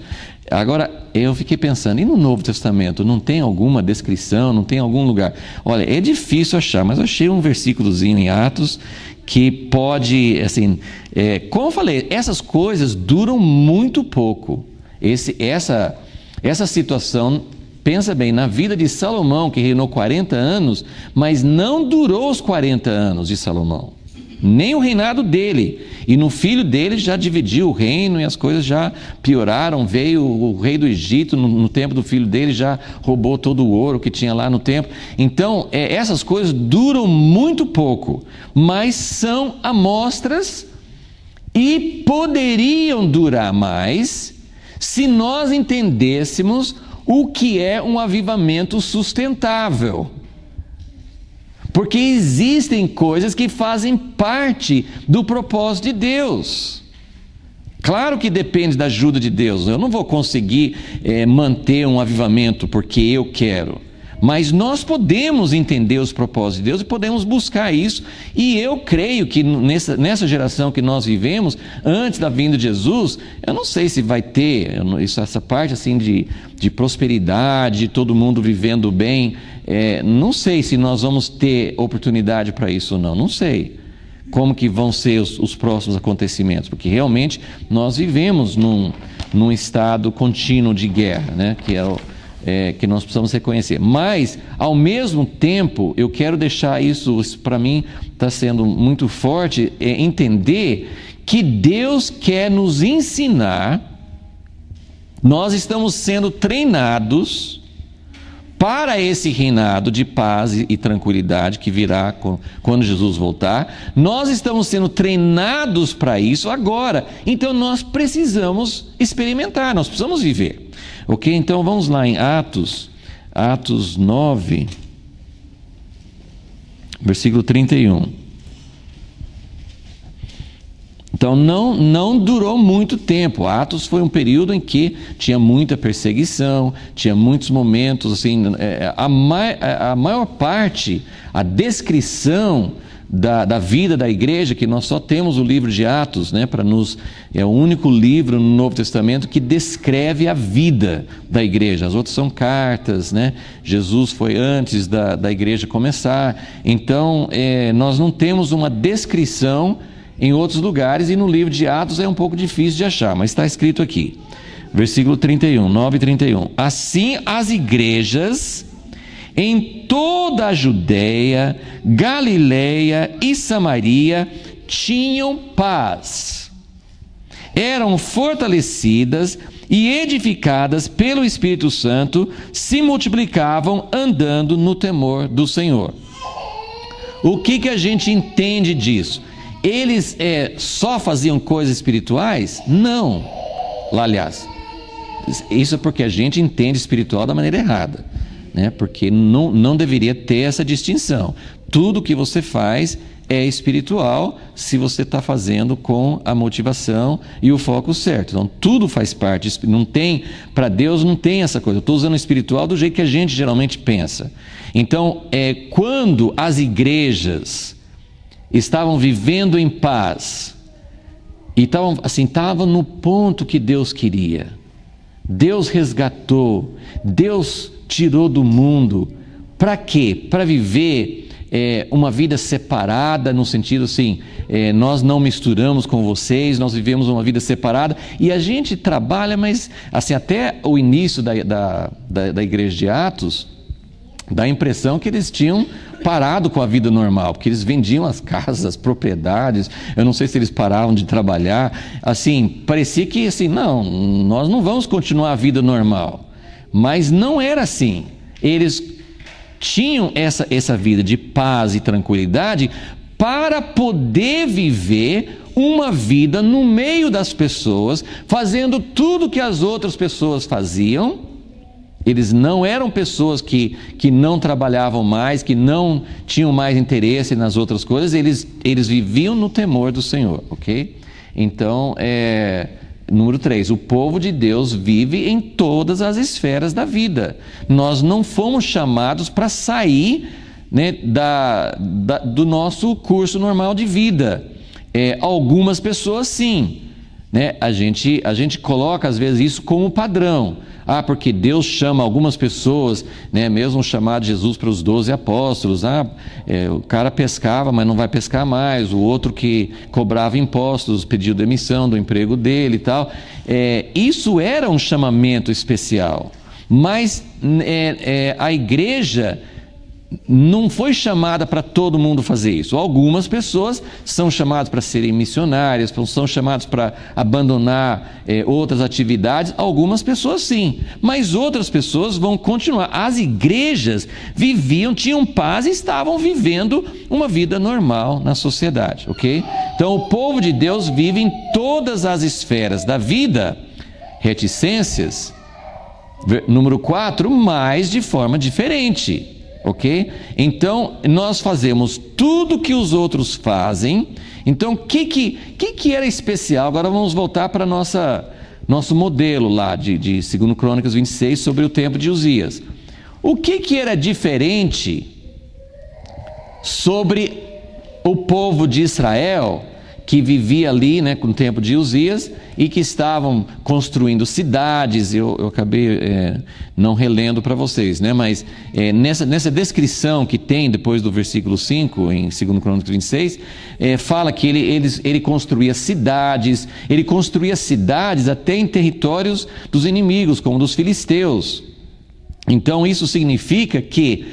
Speaker 1: Agora, eu fiquei pensando, e no Novo Testamento, não tem alguma descrição, não tem algum lugar? Olha, é difícil achar, mas eu achei um versículozinho em Atos que pode, assim, como eu falei, essas coisas duram muito pouco. Essa situação, pensa bem, na vida de Salomão, que reinou 40 anos, mas não durou os 40 anos de Salomão, nem o reinado dele. E no filho dele já dividiu o reino e as coisas já pioraram. Veio o rei do Egito no tempo do filho dele, já roubou todo o ouro que tinha lá no templo. Então, essas coisas duram muito pouco, mas são amostras e poderiam durar mais se nós entendêssemos o que é um avivamento sustentável. Porque existem coisas que fazem parte do propósito de Deus. Claro que depende da ajuda de Deus. Eu não vou conseguir manter um avivamento porque eu quero. Mas nós podemos entender os propósitos de Deus e podemos buscar isso. E eu creio que nessa geração que nós vivemos, antes da vinda de Jesus, eu não sei se vai ter essa parte assim de prosperidade, de todo mundo vivendo bem. Não sei se nós vamos ter oportunidade para isso ou não. Não sei como que vão ser os próximos acontecimentos. Porque realmente nós vivemos num estado contínuo de guerra, né? Que nós precisamos reconhecer. Mas, ao mesmo tempo, eu quero deixar isso para mim está sendo muito forte, entender que Deus quer nos ensinar. Nós estamos sendo treinados para esse reinado de paz e tranquilidade que virá quando Jesus voltar. Nós estamos sendo treinados para isso agora. Então nós precisamos experimentar, nós precisamos viver. Ok? Então vamos lá em Atos 9, versículo 31. Então não durou muito tempo. Atos foi um período em que tinha muita perseguição, tinha muitos momentos assim, a maior parte, a descrição da vida da igreja, que nós só temos o livro de Atos, né, é o único livro no Novo Testamento que descreve a vida da igreja. As outras são cartas, né? Jesus foi antes da igreja começar. Então, nós não temos uma descrição em outros lugares, e no livro de Atos é um pouco difícil de achar, mas está escrito aqui. Versículo 31, 9 e 31. Assim as igrejas em toda a Judéia, Galileia e Samaria tinham paz. Eram fortalecidas e edificadas pelo Espírito Santo, se multiplicavam andando no temor do Senhor. O que a gente entende disso? Eles só faziam coisas espirituais? Não. Lá, aliás, isso é porque a gente entende espiritual da maneira errada, né? Porque não deveria ter essa distinção. Tudo que você faz é espiritual se você está fazendo com a motivação e o foco certo. Então tudo faz parte. Não tem, para Deus não tem essa coisa. Eu estou usando o espiritual do jeito que a gente geralmente pensa. Então quando as igrejas estavam vivendo em paz e estavam no ponto que Deus queria, Deus resgatou, Deus tirou do mundo. Para quê? Para viver uma vida separada, no sentido assim, nós não misturamos com vocês, nós vivemos uma vida separada, e a gente trabalha, mas assim, até o início da igreja de Atos, dá a impressão que eles tinham parado com a vida normal, porque eles vendiam as casas, as propriedades. Eu não sei se eles paravam de trabalhar. Assim, parecia que assim, não, nós não vamos continuar a vida normal. Mas não era assim. Eles tinham essa vida de paz e tranquilidade para poder viver uma vida no meio das pessoas, fazendo tudo que as outras pessoas faziam. Eles não eram pessoas que não trabalhavam mais, que não tinham mais interesse nas outras coisas. Eles viviam no temor do Senhor, ok? Então, número 3, o povo de Deus vive em todas as esferas da vida. Nós não fomos chamados para sair, né, do nosso curso normal de vida. Algumas pessoas sim, né? A gente coloca às vezes isso como padrão. Porque Deus chama algumas pessoas, né, mesmo chamado Jesus para os 12 apóstolos. O cara pescava, mas não vai pescar mais. O outro que cobrava impostos pediu demissão do emprego dele e tal. Isso era um chamamento especial. Mas a igreja não foi chamada para todo mundo fazer isso. Algumas pessoas são chamadas para serem missionárias, são chamadas para abandonar outras atividades. Algumas pessoas sim, mas outras pessoas vão continuar. As igrejas tinham paz e estavam vivendo uma vida normal na sociedade, ok? Então o povo de Deus vive em todas as esferas da vida. Reticências, número 4, mas de forma diferente. Ok? Então, nós fazemos tudo que os outros fazem. Então, o que era especial? Agora vamos voltar para nosso modelo lá de 2 Crônicas 26 sobre o tempo de Uzias. O que era diferente sobre o povo de Israel que vivia ali, né, com o tempo de Uzias, e que estavam construindo cidades? Eu acabei não relendo para vocês, né, mas nessa descrição que tem depois do versículo 5, em 2 Crônicas 26, fala que ele construía cidades até em territórios dos inimigos, como dos filisteus. Então isso significa que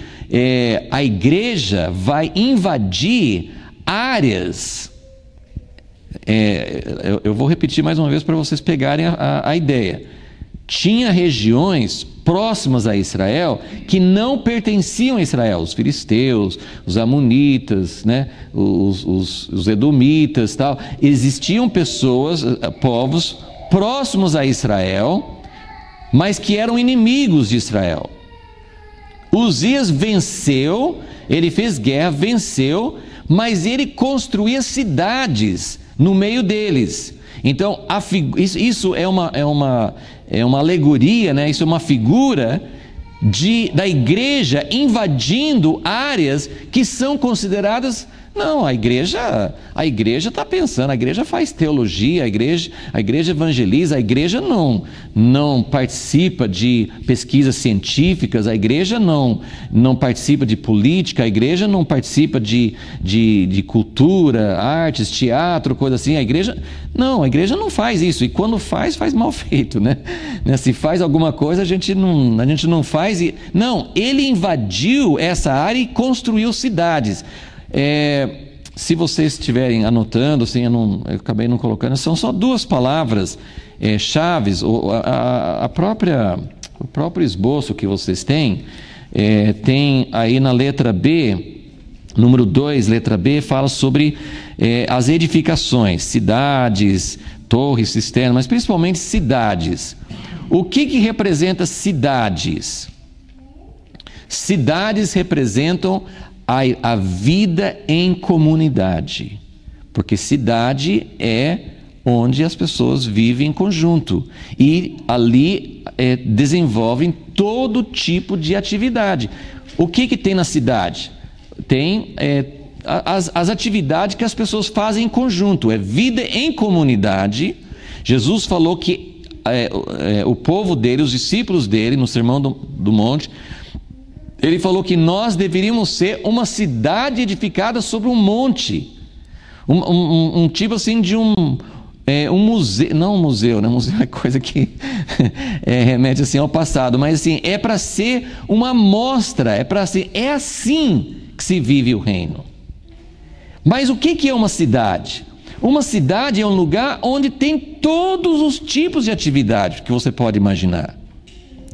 Speaker 1: a igreja vai invadir áreas. Eu vou repetir mais uma vez para vocês pegarem a ideia. Tinha regiões próximas a Israel que não pertenciam a Israel. Os filisteus, os amonitas, né? os edomitas, tal. Existiam povos próximos a Israel, mas que eram inimigos de Israel. Uzias venceu, ele fez guerra, venceu, mas ele construía cidades no meio deles. Então, isso é uma alegoria, né? Isso é uma figura da igreja invadindo áreas que são consideradas Não, a igreja está pensando, a igreja faz teologia, a igreja evangeliza, a igreja não participa de pesquisas científicas, a igreja não participa de política, a igreja não participa de cultura, artes, teatro, coisa assim. A igreja não faz isso, e quando faz mal feito, né? Se faz alguma coisa, a gente não faz. Não, ele invadiu essa área e construiu cidades. Se vocês estiverem anotando, assim, eu acabei não colocando, são só duas palavras chaves. O próprio esboço que vocês têm, tem aí na letra B, número 2, letra B, fala sobre as edificações, cidades, torres, cisternas, mas principalmente cidades. O que representa cidades? Cidades representam a vida em comunidade, porque cidade é onde as pessoas vivem em conjunto e ali desenvolvem todo tipo de atividade. O que tem na cidade? Tem as atividades que as pessoas fazem em conjunto, é vida em comunidade. Jesus falou que o povo dele, os discípulos dele, no Sermão do Monte, ele falou que nós deveríamos ser uma cidade edificada sobre um monte. Um tipo assim de um museu. Não um museu, né? Museu é coisa que remete assim ao passado. Mas assim, é para ser uma amostra. É assim que se vive o reino. Mas o que é uma cidade? Uma cidade é um lugar onde tem todos os tipos de atividade que você pode imaginar.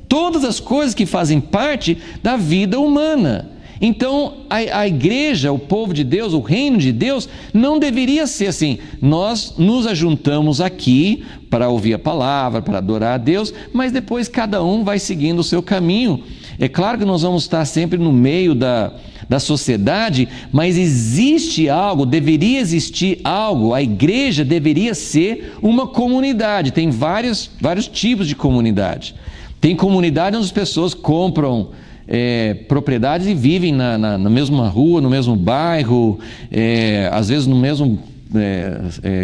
Speaker 1: Todas as coisas que fazem parte da vida humana. Então, a igreja, o povo de Deus, o reino de Deus, não deveria ser assim. Nós nos ajuntamos aqui para ouvir a palavra, para adorar a Deus, mas depois cada um vai seguindo o seu caminho. É claro que nós vamos estar sempre no meio da sociedade, mas existe algo, deveria existir algo. A igreja deveria ser uma comunidade. Tem vários tipos de comunidade. Tem comunidade onde as pessoas compram propriedades e vivem na mesma rua, no mesmo bairro, às vezes no mesmo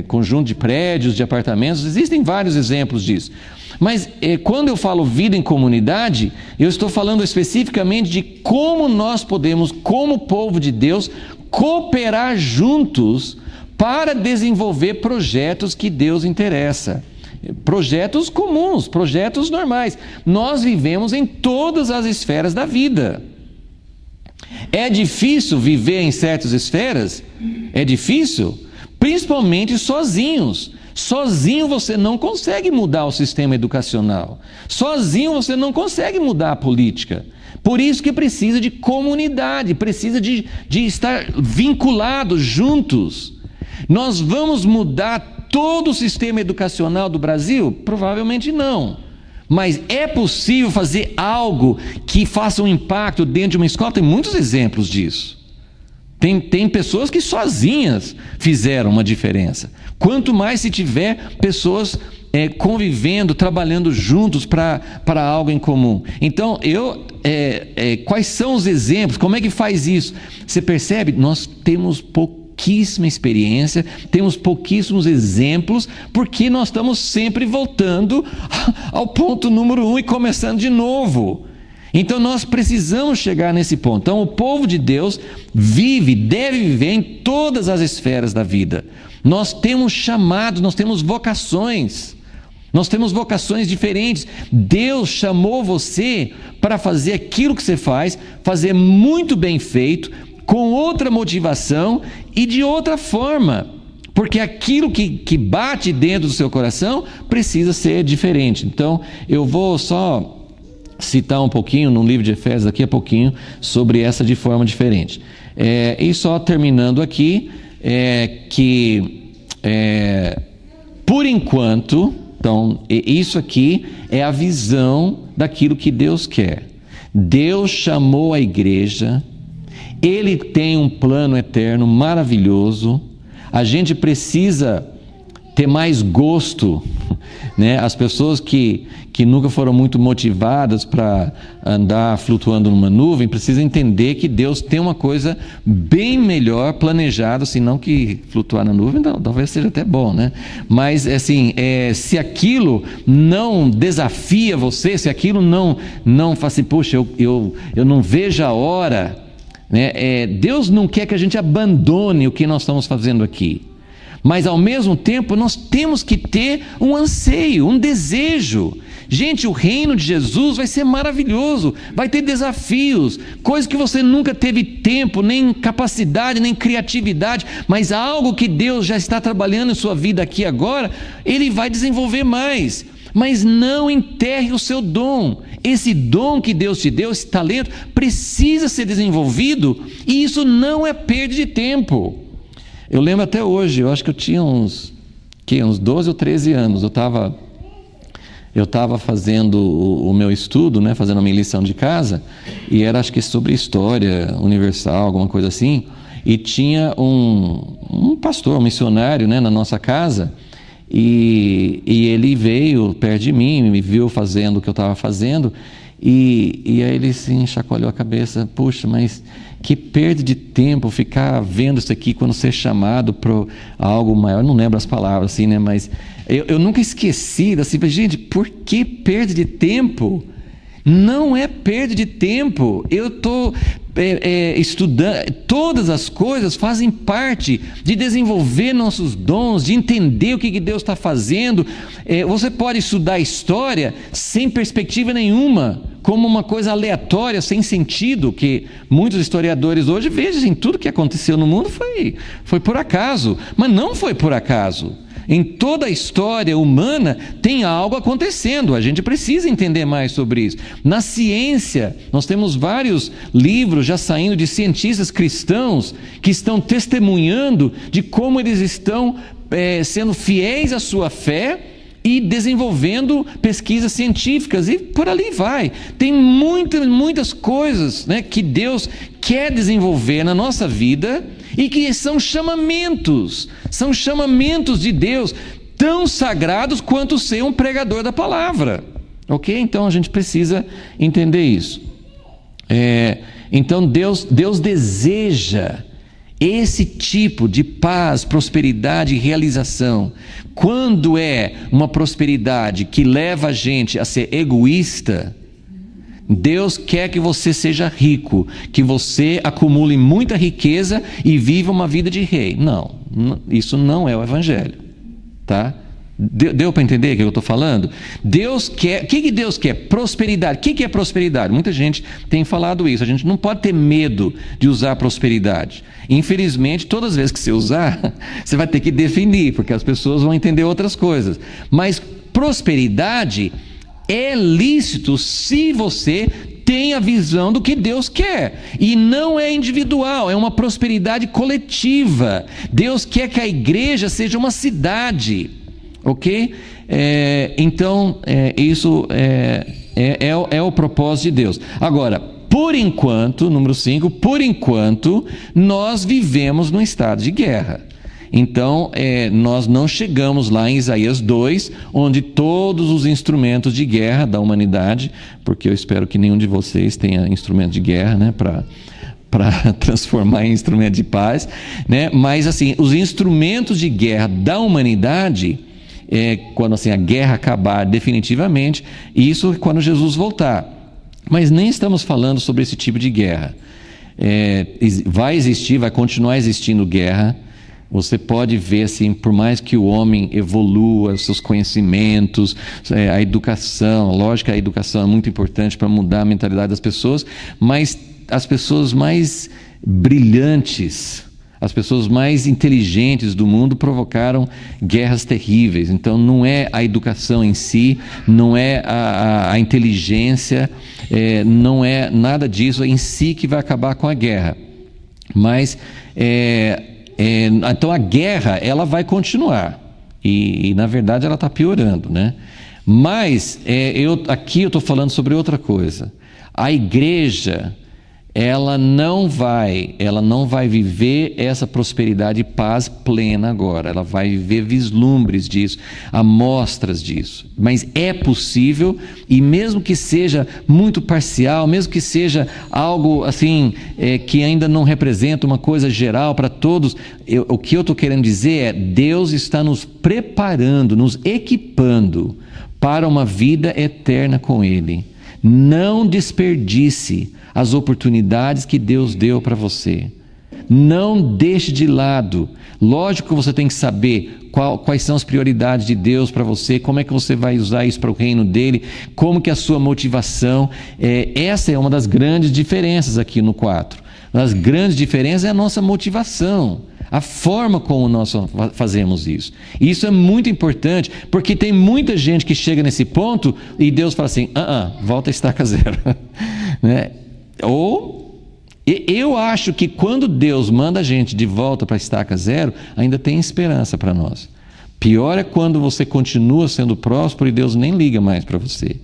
Speaker 1: conjunto de prédios, de apartamentos. Existem vários exemplos disso. Mas quando eu falo vida em comunidade, eu estou falando especificamente de como nós podemos, como povo de Deus, cooperar juntos para desenvolver projetos que Deus interessa. Projetos comuns, projetos normais. Nós vivemos em todas as esferas da vida. É difícil viver em certas esferas? É difícil? Principalmente sozinhos. Sozinho você não consegue mudar o sistema educacional. Sozinho você não consegue mudar a política. Por isso que precisa de comunidade, precisa de estar vinculados juntos. Nós vamos mudar todo o sistema educacional do Brasil? Provavelmente não. Mas é possível fazer algo que faça um impacto dentro de uma escola? Tem muitos exemplos disso. Tem pessoas que sozinhas fizeram uma diferença. Quanto mais se tiver pessoas convivendo, trabalhando juntos para algo em comum. Então, quais são os exemplos? Como é que faz isso? Você percebe? Nós temos pouquíssima experiência, temos pouquíssimos exemplos, porque nós estamos sempre voltando ao ponto número 1 e começando de novo. Então nós precisamos chegar nesse ponto. Então o povo de Deus deve viver em todas as esferas da vida. Nós temos chamados, nós temos vocações. Nós temos vocações diferentes. Deus chamou você para fazer aquilo que você faz, fazer muito bem feito, com outra motivação e de outra forma. Porque aquilo que bate dentro do seu coração precisa ser diferente. Então eu vou só citar um pouquinho no livro de Efésios daqui a pouquinho sobre essa de forma diferente. E só terminando aqui, por enquanto, então isso aqui é a visão daquilo que Deus quer. Deus chamou a igreja, Ele tem um plano eterno maravilhoso. A gente precisa ter mais gosto, né? As pessoas que nunca foram muito motivadas para andar flutuando numa nuvem precisam entender que Deus tem uma coisa bem melhor planejada, assim, não que flutuar na nuvem talvez seja até bom, né? Mas assim, se aquilo não desafia você, se aquilo não faz assim, poxa, eu não vejo a hora, né? Deus não quer que a gente abandone o que nós estamos fazendo aqui. Mas ao mesmo tempo nós temos que ter um anseio, um desejo. Gente, o reino de Jesus vai ser maravilhoso, vai ter desafios, coisas que você nunca teve tempo, nem capacidade, nem criatividade, mas algo que Deus já está trabalhando em sua vida aqui agora, Ele vai desenvolver mais. Mas não enterre o seu dom. Esse dom que Deus te deu, esse talento, precisa ser desenvolvido, e isso não é perda de tempo. Eu lembro até hoje, eu acho que eu tinha uns 12 ou 13 anos, eu estava fazendo o meu estudo, né, fazendo a minha lição de casa, e era, acho que sobre história universal, alguma coisa assim, e tinha um pastor, um missionário, né, na nossa casa, e ele veio perto de mim, me viu fazendo o que eu estava fazendo, e aí ele assim, chacoalhou a cabeça, puxa, mas que perda de tempo ficar vendo isso aqui quando ser chamado para algo maior. Eu não lembro as palavras assim, né? Mas eu nunca esqueci, assim, gente, por que perda de tempo? Não é perda de tempo. Eu estou estudando, todas as coisas fazem parte de desenvolver nossos dons, de entender o que Deus está fazendo. Você pode estudar história sem perspectiva nenhuma, como uma coisa aleatória, sem sentido, que muitos historiadores hoje veem assim, tudo que aconteceu no mundo foi por acaso, mas não foi por acaso. Em toda a história humana tem algo acontecendo, a gente precisa entender mais sobre isso. Na ciência, nós temos vários livros já saindo de cientistas cristãos que estão testemunhando de como eles estão sendo fiéis à sua fé e desenvolvendo pesquisas científicas, e por ali vai. Tem muitas coisas, né, que Deus quer desenvolver na nossa vida, e que são chamamentos de Deus, tão sagrados quanto ser um pregador da palavra, ok? Então a gente precisa entender isso. Então Deus deseja esse tipo de paz, prosperidade e realização. Quando é uma prosperidade que leva a gente a ser egoísta, Deus quer que você seja rico, que você acumule muita riqueza e viva uma vida de rei. Não, isso não é o Evangelho, tá? Deu para entender o que eu estou falando? Deus quer, o que Deus quer? Prosperidade. O que é prosperidade? Muita gente tem falado isso. A gente não pode ter medo de usar prosperidade. Infelizmente, todas as vezes que você usar, você vai ter que definir, porque as pessoas vão entender outras coisas. Mas prosperidade é lícito se você tem a visão do que Deus quer, e não é individual, é uma prosperidade coletiva. Deus quer que a igreja seja uma cidade, ok? Então isso é o propósito de Deus. Agora, por enquanto, número 5, por enquanto nós vivemos num estado de guerra. Então, nós não chegamos lá em Isaías 2, onde todos os instrumentos de guerra da humanidade, porque eu espero que nenhum de vocês tenha instrumento de guerra, né, para transformar em instrumento de paz, né? Mas assim, os instrumentos de guerra da humanidade, quando assim a guerra acabar definitivamente, isso é quando Jesus voltar. Mas nem estamos falando sobre esse tipo de guerra. Vai existir, vai continuar existindo guerra. Você pode ver assim, por mais que o homem evolua os seus conhecimentos, a educação, lógico que a educação é muito importante para mudar a mentalidade das pessoas, mas as pessoas mais brilhantes, as pessoas mais inteligentes do mundo provocaram guerras terríveis. Então não é a educação em si, não é a inteligência, não é nada disso em si que vai acabar com a guerra. Mas então a guerra ela vai continuar e na verdade ela está piorando, né? Mas aqui eu estou falando sobre outra coisa. A igreja ela não vai viver essa prosperidade e paz plena agora. Ela vai viver vislumbres disso, amostras disso. Mas é possível, e mesmo que seja muito parcial, mesmo que seja algo assim, que ainda não representa uma coisa geral para todos, o que eu estou querendo dizer é: Deus está nos preparando, nos equipando para uma vida eterna com Ele. Não desperdice as oportunidades que Deus deu para você. Não deixe de lado. Lógico que você tem que saber quais são as prioridades de Deus para você, como é que você vai usar isso para o reino dele, como que é a sua motivação. Essa é uma das grandes diferenças aqui no 4. Uma das grandes diferenças é a nossa motivação, a forma como nós fazemos isso. E isso é muito importante, porque tem muita gente que chega nesse ponto e Deus fala assim: volta a estaca zero. Né? Ou, eu acho que quando Deus manda a gente de volta para a estaca zero, ainda tem esperança para nós. Pior é quando você continua sendo próspero e Deus nem liga mais para você.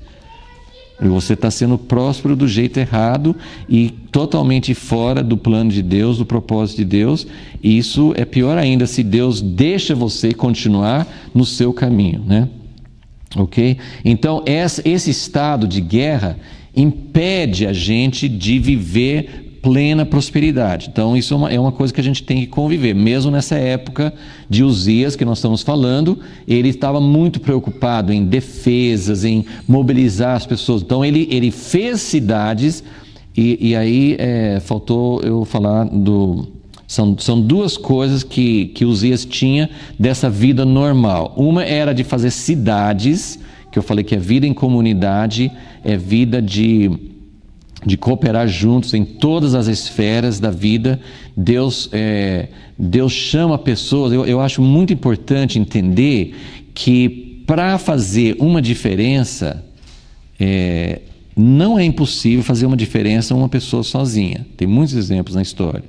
Speaker 1: E você está sendo próspero do jeito errado e totalmente fora do plano de Deus, do propósito de Deus. E isso é pior ainda se Deus deixa você continuar no seu caminho, né? Ok? Então, esse estado de guerra impede a gente de viver plena prosperidade. Então, isso é uma coisa que a gente tem que conviver. Mesmo nessa época de Uzias que nós estamos falando, ele estava muito preocupado em defesas, em mobilizar as pessoas. Então, ele fez cidades e aí faltou eu falar São duas coisas que Uzias tinha dessa vida normal. Uma era de fazer cidades, que eu falei que é vida em comunidade, é vida de cooperar juntos em todas as esferas da vida. Deus chama pessoas. Eu acho muito importante entender que para fazer uma diferença, não é impossível fazer uma diferença uma pessoa sozinha. Tem muitos exemplos na história.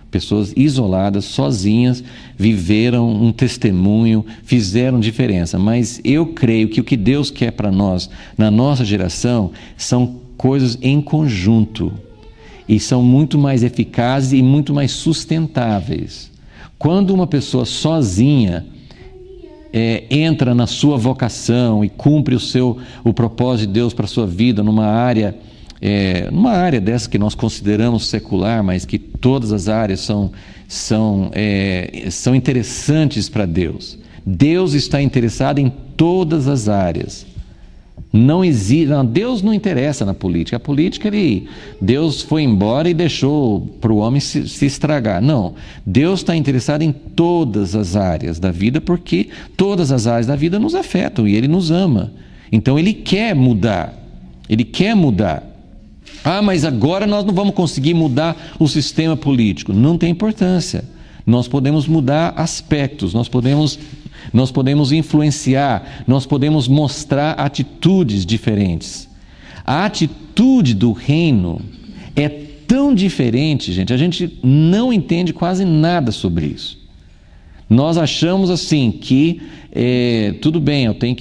Speaker 1: Pessoas isoladas, sozinhas, viveram um testemunho, fizeram diferença. Mas eu creio que o que Deus quer para nós, na nossa geração, são coisas em conjunto. E são muito mais eficazes e muito mais sustentáveis. Quando uma pessoa sozinha entra na sua vocação e cumpre o propósito de Deus para a sua vida numa área dessa que nós consideramos secular, mas que todas as áreas são interessantes para Deus. Deus está interessado em todas as áreas. Deus não interessa na política. A política, Deus foi embora e deixou para o homem se estragar. Não, Deus está interessado em todas as áreas da vida, porque todas as áreas da vida nos afetam e Ele nos ama. Então Ele quer mudar. Ele quer mudar. Mas agora nós não vamos conseguir mudar o sistema político. Não tem importância. Nós podemos mudar aspectos, nós podemos influenciar, nós podemos mostrar atitudes diferentes. A atitude do reino é tão diferente, gente, a gente não entende quase nada sobre isso. Nós achamos assim que tudo bem, eu tenho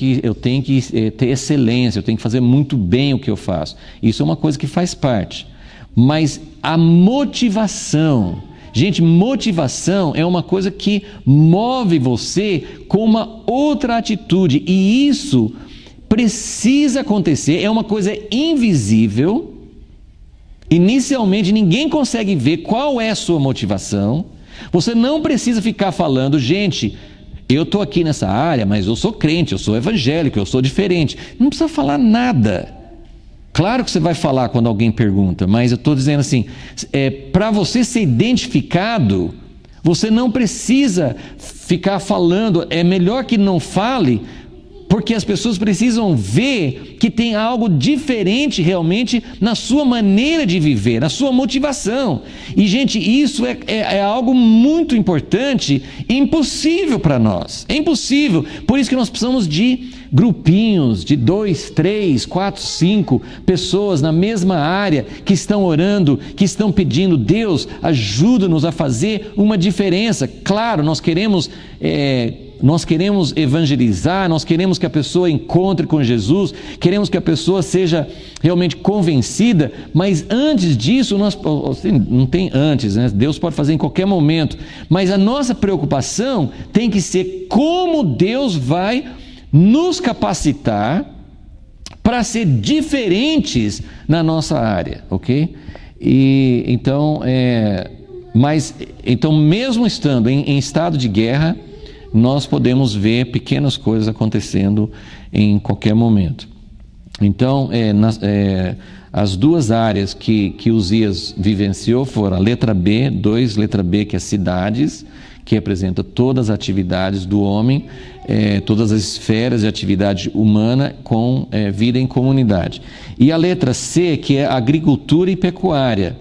Speaker 1: que ter excelência, eu tenho que fazer muito bem o que eu faço. Isso é uma coisa que faz parte. Mas a motivação, gente, motivação é uma coisa que move você com uma outra atitude. E isso precisa acontecer, é uma coisa invisível. Inicialmente ninguém consegue ver qual é a sua motivação. Você não precisa ficar falando, gente, eu estou aqui nessa área, mas eu sou crente, eu sou evangélico, eu sou diferente. Não precisa falar nada. Claro que você vai falar quando alguém pergunta, mas eu estou dizendo assim, para você ser identificado, você não precisa ficar falando, é melhor que não fale, porque as pessoas precisam ver que tem algo diferente realmente na sua maneira de viver, na sua motivação. E, gente, isso é algo muito importante, impossível para nós. É impossível. Por isso que nós precisamos de grupinhos de 2, 3, 4, 5 pessoas na mesma área que estão orando, que estão pedindo, Deus, ajuda-nos a fazer uma diferença. Claro, nós queremos nós queremos evangelizar, nós queremos que a pessoa encontre com Jesus, queremos que a pessoa seja realmente convencida, mas antes disso, não tem antes, né? Deus pode fazer em qualquer momento, mas a nossa preocupação tem que ser como Deus vai nos capacitar para ser diferentes na nossa área, ok? E então, mesmo estando em estado de guerra, nós podemos ver pequenas coisas acontecendo em qualquer momento. Então, as duas áreas que Uzias vivenciou foram a letra B, letra B, que é cidades, que representa todas as atividades do homem, todas as esferas de atividade humana com vida em comunidade. E a letra C, que é agricultura e pecuária,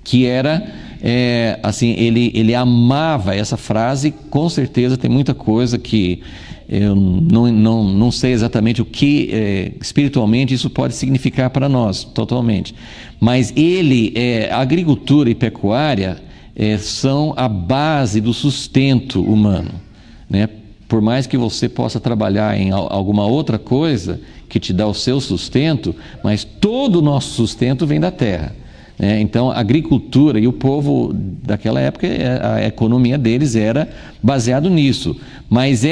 Speaker 1: que era, ele amava essa frase. Com certeza tem muita coisa que eu não sei exatamente o que espiritualmente isso pode significar para nós, totalmente. Mas agricultura e pecuária são a base do sustento humano, né? Por mais que você possa trabalhar em alguma outra coisa que te dá o seu sustento, mas todo o nosso sustento vem da terra, né? Então, a agricultura, e o povo daquela época, a economia deles era baseado nisso. Mas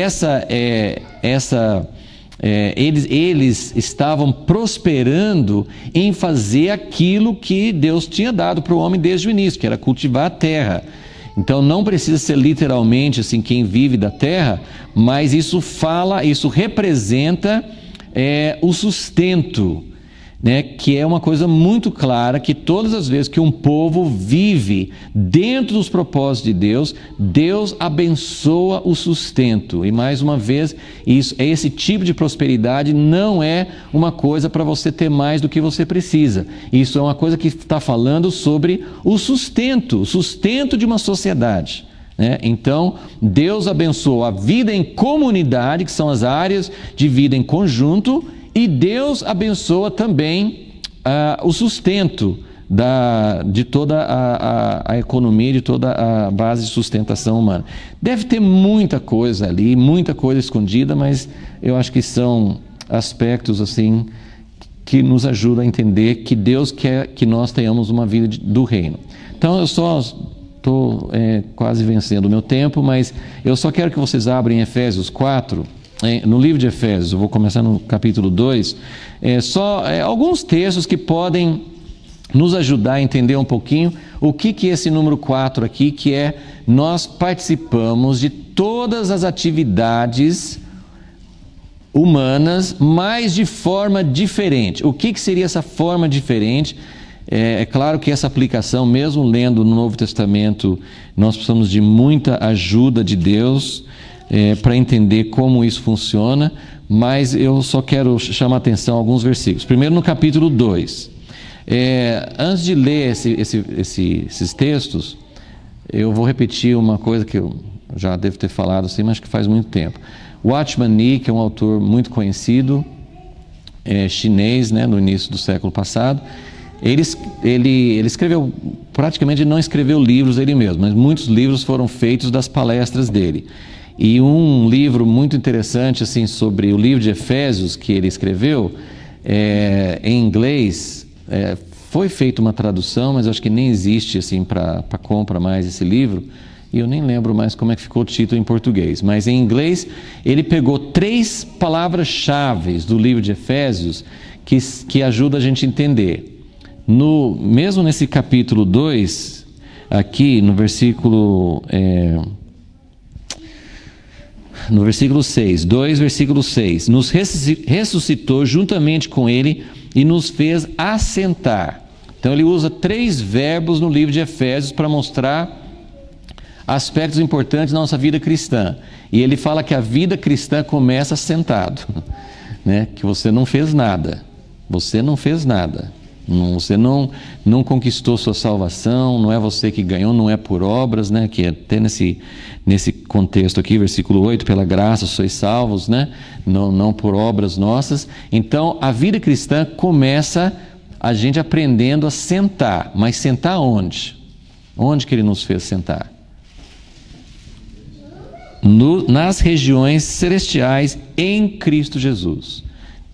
Speaker 1: eles estavam prosperando em fazer aquilo que Deus tinha dado para o homem desde o início, que era cultivar a terra. Então não precisa ser literalmente assim quem vive da terra, mas isso representa o sustento, né? Que é uma coisa muito clara, que todas as vezes que um povo vive dentro dos propósitos de Deus, Deus abençoa o sustento. E mais uma vez, esse tipo de prosperidade não é uma coisa para você ter mais do que você precisa. Isso é uma coisa que está falando sobre o sustento de uma sociedade, né? Então, Deus abençoa a vida em comunidade, que são as áreas de vida em conjunto, e Deus abençoa também o sustento de toda a economia, de toda a base de sustentação humana. Deve ter muita coisa ali, muita coisa escondida, mas eu acho que são aspectos assim que nos ajudam a entender que Deus quer que nós tenhamos uma vida do reino. Então, eu só estou quase vencendo o meu tempo, mas eu só quero que vocês abram em Efésios 4, no livro de Efésios. Eu vou começar no capítulo 2, alguns textos que podem nos ajudar a entender um pouquinho o que é esse número 4 aqui, que nós participamos de todas as atividades humanas, mas de forma diferente. O que seria essa forma diferente? É claro que essa aplicação, mesmo lendo no Novo Testamento, nós precisamos de muita ajuda de Deus para entender como isso funciona, mas eu só quero chamar a atenção a alguns versículos. Primeiro, no capítulo 2. Antes de ler esses textos, eu vou repetir uma coisa que eu já devo ter falado assim, mas que faz muito tempo. Watchman Nee, que é um autor muito conhecido, chinês, né, no início do século passado, ele escreveu, praticamente não escreveu livros ele mesmo, mas muitos livros foram feitos das palestras dele. E um livro muito interessante assim, sobre o livro de Efésios que ele escreveu, em inglês, foi feita uma tradução, mas acho que nem existe assim, para compra mais esse livro, e eu nem lembro mais como é que ficou o título em português, mas em inglês ele pegou 3 palavras-chave do livro de Efésios que ajuda a gente a entender. Mesmo nesse capítulo 2, aqui no versículo 6, 2, versículo 6, nos ressuscitou juntamente com ele e nos fez assentar. Então ele usa 3 verbos no livro de Efésios para mostrar aspectos importantes da nossa vida cristã. E ele fala que a vida cristã começa sentado, né? Que você não fez nada. Você não fez nada. Você não conquistou sua salvação, não é você que ganhou, não é por obras, né? Que até nesse contexto aqui, versículo 8, pela graça sois salvos, né? Não por obras nossas. Então, a vida cristã começa a gente aprendendo a sentar. Mas sentar onde? Onde que ele nos fez sentar? nas regiões celestiais em Cristo Jesus.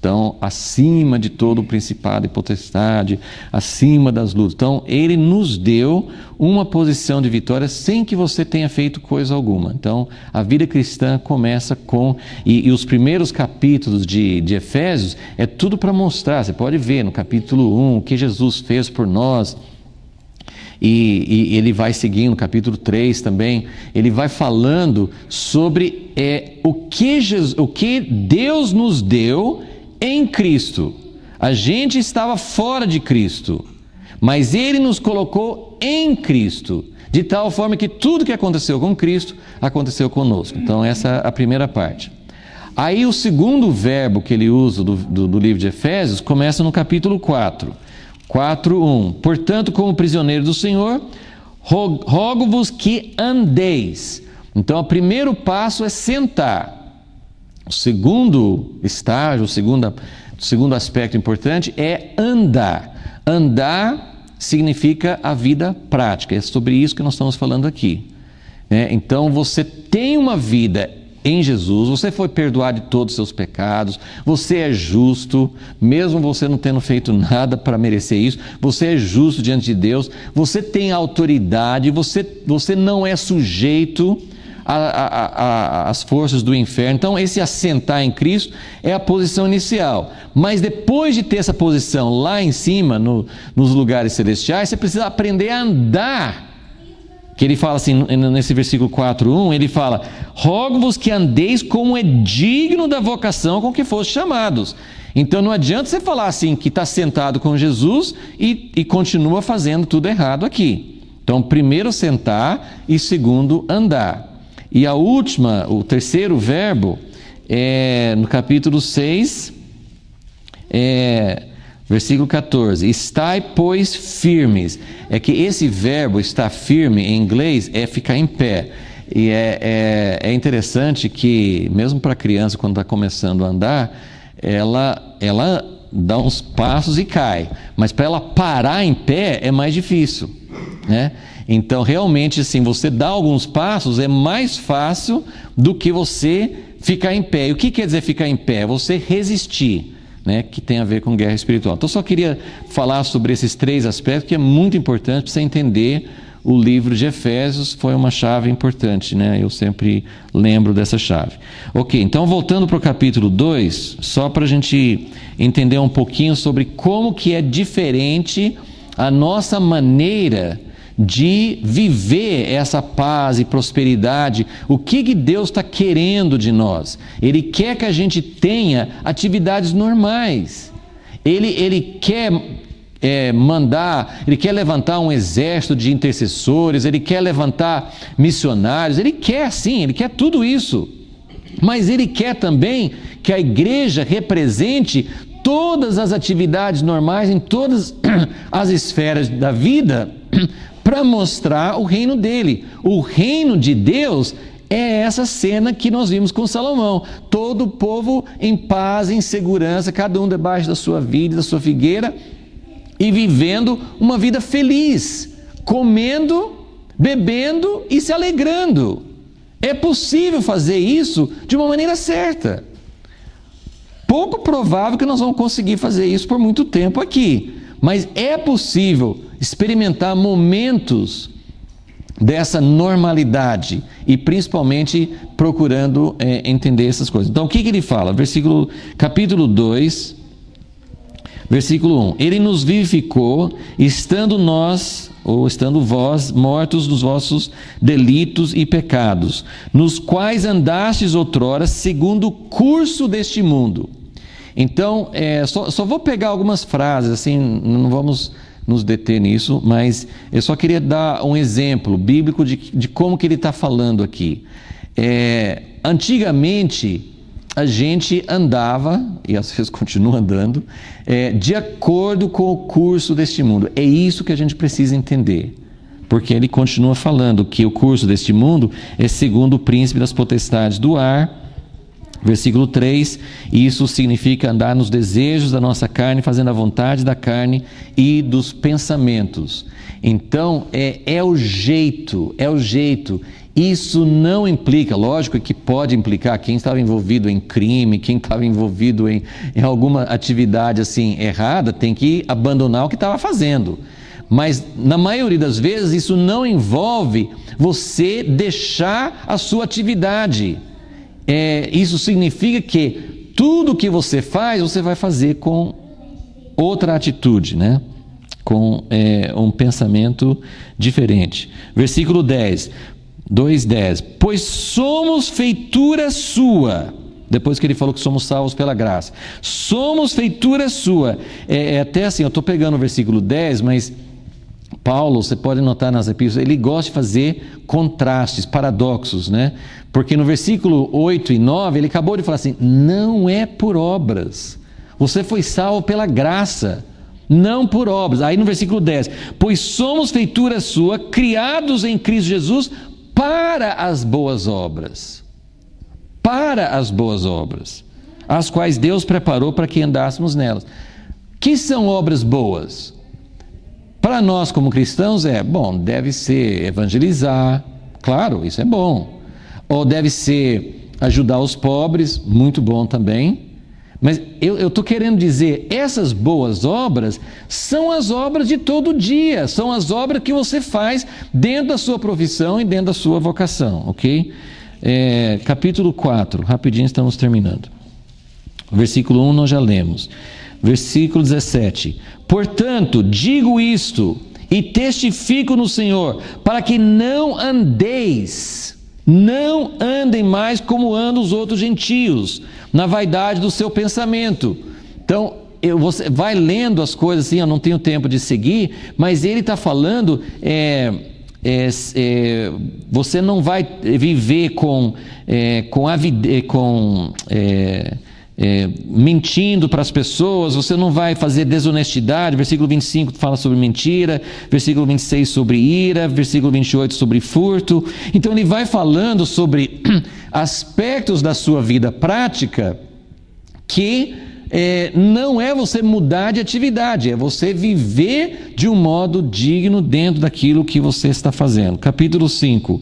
Speaker 1: Então, acima de todo o principado e potestade, acima das lutas. Então, Ele nos deu uma posição de vitória sem que você tenha feito coisa alguma. Então, a vida cristã começa com... E os primeiros capítulos de Efésios é tudo para mostrar. Você pode ver no capítulo 1 o que Jesus fez por nós. E ele vai seguindo, no capítulo 3 também, ele vai falando sobre o que Deus nos deu em Cristo. A gente estava fora de Cristo, mas Ele nos colocou em Cristo, de tal forma que tudo que aconteceu com Cristo, aconteceu conosco. Então essa é a primeira parte. Aí o segundo verbo que ele usa do livro de Efésios, começa no capítulo 4. 4:1. Portanto, como prisioneiro do Senhor, rogo-vos que andeis. Então o primeiro passo é sentar. O segundo estágio, o segundo aspecto importante é andar. Andar significa a vida prática. É sobre isso que nós estamos falando aqui. Então você tem uma vida em Jesus, você foi perdoado de todos os seus pecados, você é justo, mesmo você não tendo feito nada para merecer isso, você é justo diante de Deus, você tem autoridade, você não é sujeito as forças do inferno. Então esse assentar em Cristo é a posição inicial, mas depois de ter essa posição lá em cima, nos lugares celestiais, você precisa aprender a andar, que ele fala assim, nesse versículo 4:1, ele fala: rogo-vos que andeis como é digno da vocação com que foste chamados. Então não adianta você falar assim, que está sentado com Jesus e continua fazendo tudo errado aqui. Então primeiro sentar e segundo andar. E o terceiro verbo, no capítulo 6, versículo 14. Estai, pois, firmes. É que esse verbo, estar firme, em inglês, é ficar em pé. E é interessante que, mesmo para a criança, quando está começando a andar, ela dá uns passos e cai. Mas para ela parar em pé é mais difícil, né? Então, realmente, assim, você dá alguns passos é mais fácil do que você ficar em pé. E o que quer dizer ficar em pé? Você resistir, né? Que tem a ver com guerra espiritual. Então, só queria falar sobre esses três aspectos, que é muito importante para você entender o livro de Efésios. Foi uma chave importante, né? Eu sempre lembro dessa chave. Ok, então voltando para o capítulo 2, só para a gente entender um pouquinho sobre como que é diferente a nossa maneira de viver essa paz e prosperidade. O que Deus está querendo de nós? Ele quer que a gente tenha atividades normais. Ele quer Ele quer levantar um exército de intercessores, Ele quer levantar missionários, Ele quer sim, Ele quer tudo isso. Mas Ele quer também que a igreja represente todas as atividades normais em todas as esferas da vida, para mostrar o reino dele. O reino de Deus é essa cena que nós vimos com Salomão. Todo o povo em paz, em segurança, cada um debaixo da sua vida, da sua figueira, e vivendo uma vida feliz, comendo, bebendo e se alegrando. É possível fazer isso de uma maneira certa. Pouco provável que nós vamos conseguir fazer isso por muito tempo aqui, mas é possível experimentar momentos dessa normalidade e principalmente procurando entender essas coisas. Então o que ele fala? Capítulo 2, versículo 1. Ele nos vivificou, estando vós mortos nos vossos delitos e pecados, nos quais andastes outrora segundo o curso deste mundo. Então, só vou pegar algumas frases, assim, não vamos nos deter nisso, mas eu só queria dar um exemplo bíblico de como que ele está falando aqui. Antigamente, a gente andava, e às vezes continua andando, de acordo com o curso deste mundo. É isso que a gente precisa entender, porque ele continua falando que o curso deste mundo é segundo o príncipe das potestades do ar. Versículo 3, isso significa andar nos desejos da nossa carne, fazendo a vontade da carne e dos pensamentos. Então, é o jeito Isso não implica, lógico que pode implicar quem estava envolvido em crime, quem estava envolvido em alguma atividade assim errada, tem que abandonar o que estava fazendo. Mas na maioria das vezes isso não envolve você deixar a sua atividade. Isso significa que tudo que você faz, você vai fazer com outra atitude, né? Com um pensamento diferente. Versículo 10. 2:10, pois somos feitura sua, depois que ele falou que somos salvos pela graça, somos feitura sua, até assim, eu estou pegando o versículo 10, mas Paulo, você pode notar nas epístolas, ele gosta de fazer contrastes, paradoxos, né? Porque no versículo 8 e 9, ele acabou de falar assim, não é por obras, você foi salvo pela graça, não por obras. Aí no versículo 10, pois somos feitura sua, criados em Cristo Jesus, para as boas obras, as quais Deus preparou para que andássemos nelas. Que são obras boas? Para nós como cristãos deve ser evangelizar, claro, isso é bom. Ou deve ser ajudar os pobres, muito bom também. Mas eu estou querendo dizer, essas boas obras são as obras de todo dia, são as obras que você faz dentro da sua profissão e dentro da sua vocação, ok? Capítulo 4, rapidinho estamos terminando. Versículo 1 nós já lemos. Versículo 17, portanto, digo isto e testifico no Senhor, para que não andem mais como andam os outros gentios, na vaidade do seu pensamento. Então, você vai lendo as coisas assim, eu não tenho tempo de seguir, mas ele está falando, você não vai viver mentindo para as pessoas, você não vai fazer desonestidade. Versículo 25 fala sobre mentira, versículo 26 sobre ira, versículo 28 sobre furto. Então ele vai falando sobre aspectos da sua vida prática que não é você mudar de atividade, é você viver de um modo digno dentro daquilo que você está fazendo. Capítulo 5,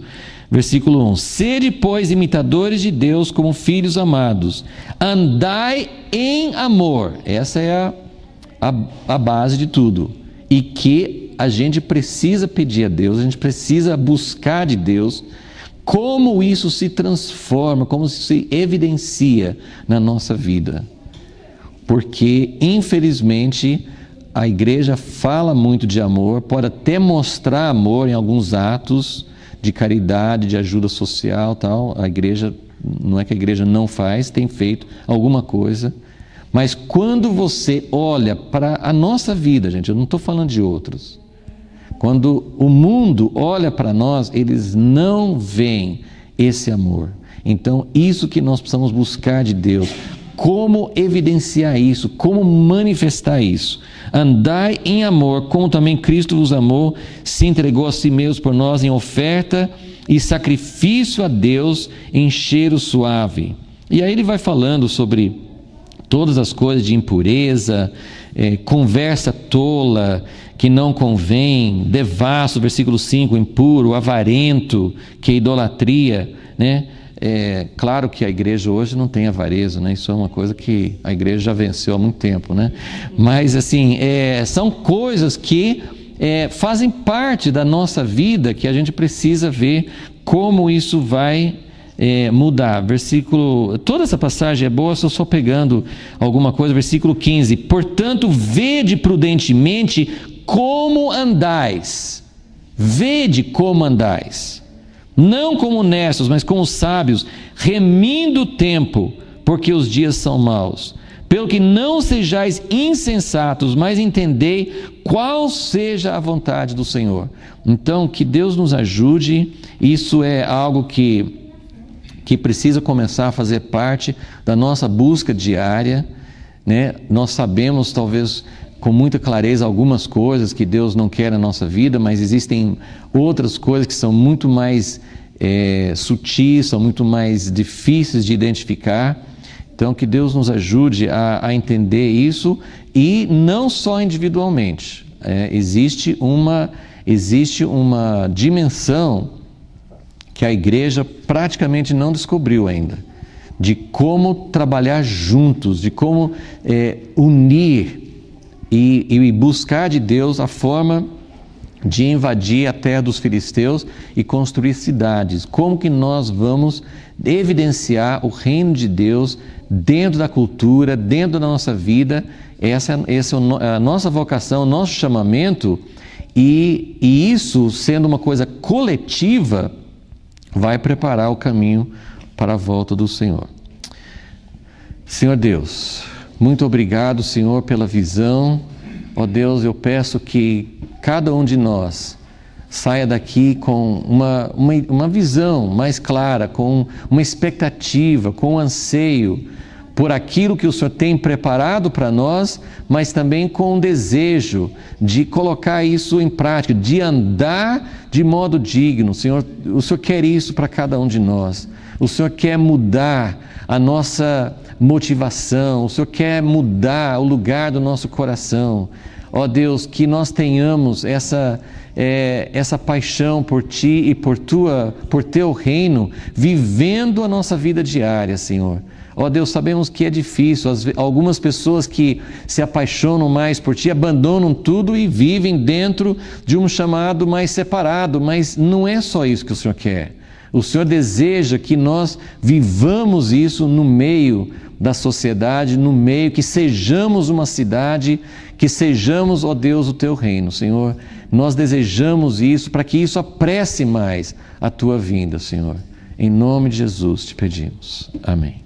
Speaker 1: versículo 1, sede, pois, imitadores de Deus como filhos amados, andai em amor, essa é a base de tudo, e que a gente precisa pedir a Deus, a gente precisa buscar de Deus, como isso se transforma, como isso se evidencia na nossa vida, porque infelizmente a igreja fala muito de amor, pode até mostrar amor em alguns atos de caridade, de ajuda social, tal. A igreja, não é que a igreja não faz, tem feito alguma coisa, mas quando você olha para a nossa vida, gente, eu não estou falando de outros, quando o mundo olha para nós, eles não veem esse amor. Então, isso que nós precisamos buscar de Deus, como evidenciar isso, como manifestar isso. Andai em amor, como também Cristo vos amou, se entregou a si mesmo por nós em oferta e sacrifício a Deus em cheiro suave. E aí ele vai falando sobre todas as coisas de impureza, conversa tola, que não convém, devasso, versículo 5, impuro, avarento, que é idolatria, né? Claro que a igreja hoje não tem avareza, né? Isso é uma coisa que a igreja já venceu há muito tempo, né? Mas assim, são coisas que fazem parte da nossa vida, que a gente precisa ver como isso vai mudar. Toda essa passagem é boa, estou só pegando alguma coisa. Versículo 15, portanto, vede prudentemente como andais, não como honestos, mas como sábios, remindo o tempo, porque os dias são maus. Pelo que não sejais insensatos, mas entendei qual seja a vontade do Senhor. Então, que Deus nos ajude. Isso é algo que precisa começar a fazer parte da nossa busca diária, né? Nós sabemos, talvez com muita clareza, algumas coisas que Deus não quer na nossa vida, mas existem outras coisas que são muito mais sutis, são muito mais difíceis de identificar. Então, que Deus nos ajude a entender isso, e não só individualmente. Existe uma dimensão que a igreja praticamente não descobriu ainda, de como trabalhar juntos, de como unir e buscar de Deus a forma de invadir a terra dos filisteus e construir cidades. Como que nós vamos evidenciar o reino de Deus dentro da cultura, dentro da nossa vida? Essa é a nossa vocação, o nosso chamamento, e isso, sendo uma coisa coletiva, vai preparar o caminho para a volta do Senhor. Senhor Deus, muito obrigado, Senhor, pela visão. Ó Deus, eu peço que cada um de nós saia daqui com uma visão mais clara, com uma expectativa, com um anseio por aquilo que o Senhor tem preparado para nós, mas também com um desejo de colocar isso em prática, de andar de modo digno. Senhor, o Senhor quer isso para cada um de nós. O Senhor quer mudar a nossa motivação, o Senhor quer mudar o lugar do nosso coração. Ó Deus, que nós tenhamos essa paixão por Ti e por Teu reino, vivendo a nossa vida diária, Senhor. Ó Deus, sabemos que é difícil, algumas pessoas que se apaixonam mais por Ti, abandonam tudo e vivem dentro de um chamado mais separado, mas não é só isso que o Senhor quer. O Senhor deseja que nós vivamos isso no meio da sociedade, no meio, que sejamos uma cidade, que sejamos, ó Deus, o Teu reino, Senhor. Nós desejamos isso para que isso apresse mais a Tua vinda, Senhor. Em nome de Jesus te pedimos. Amém.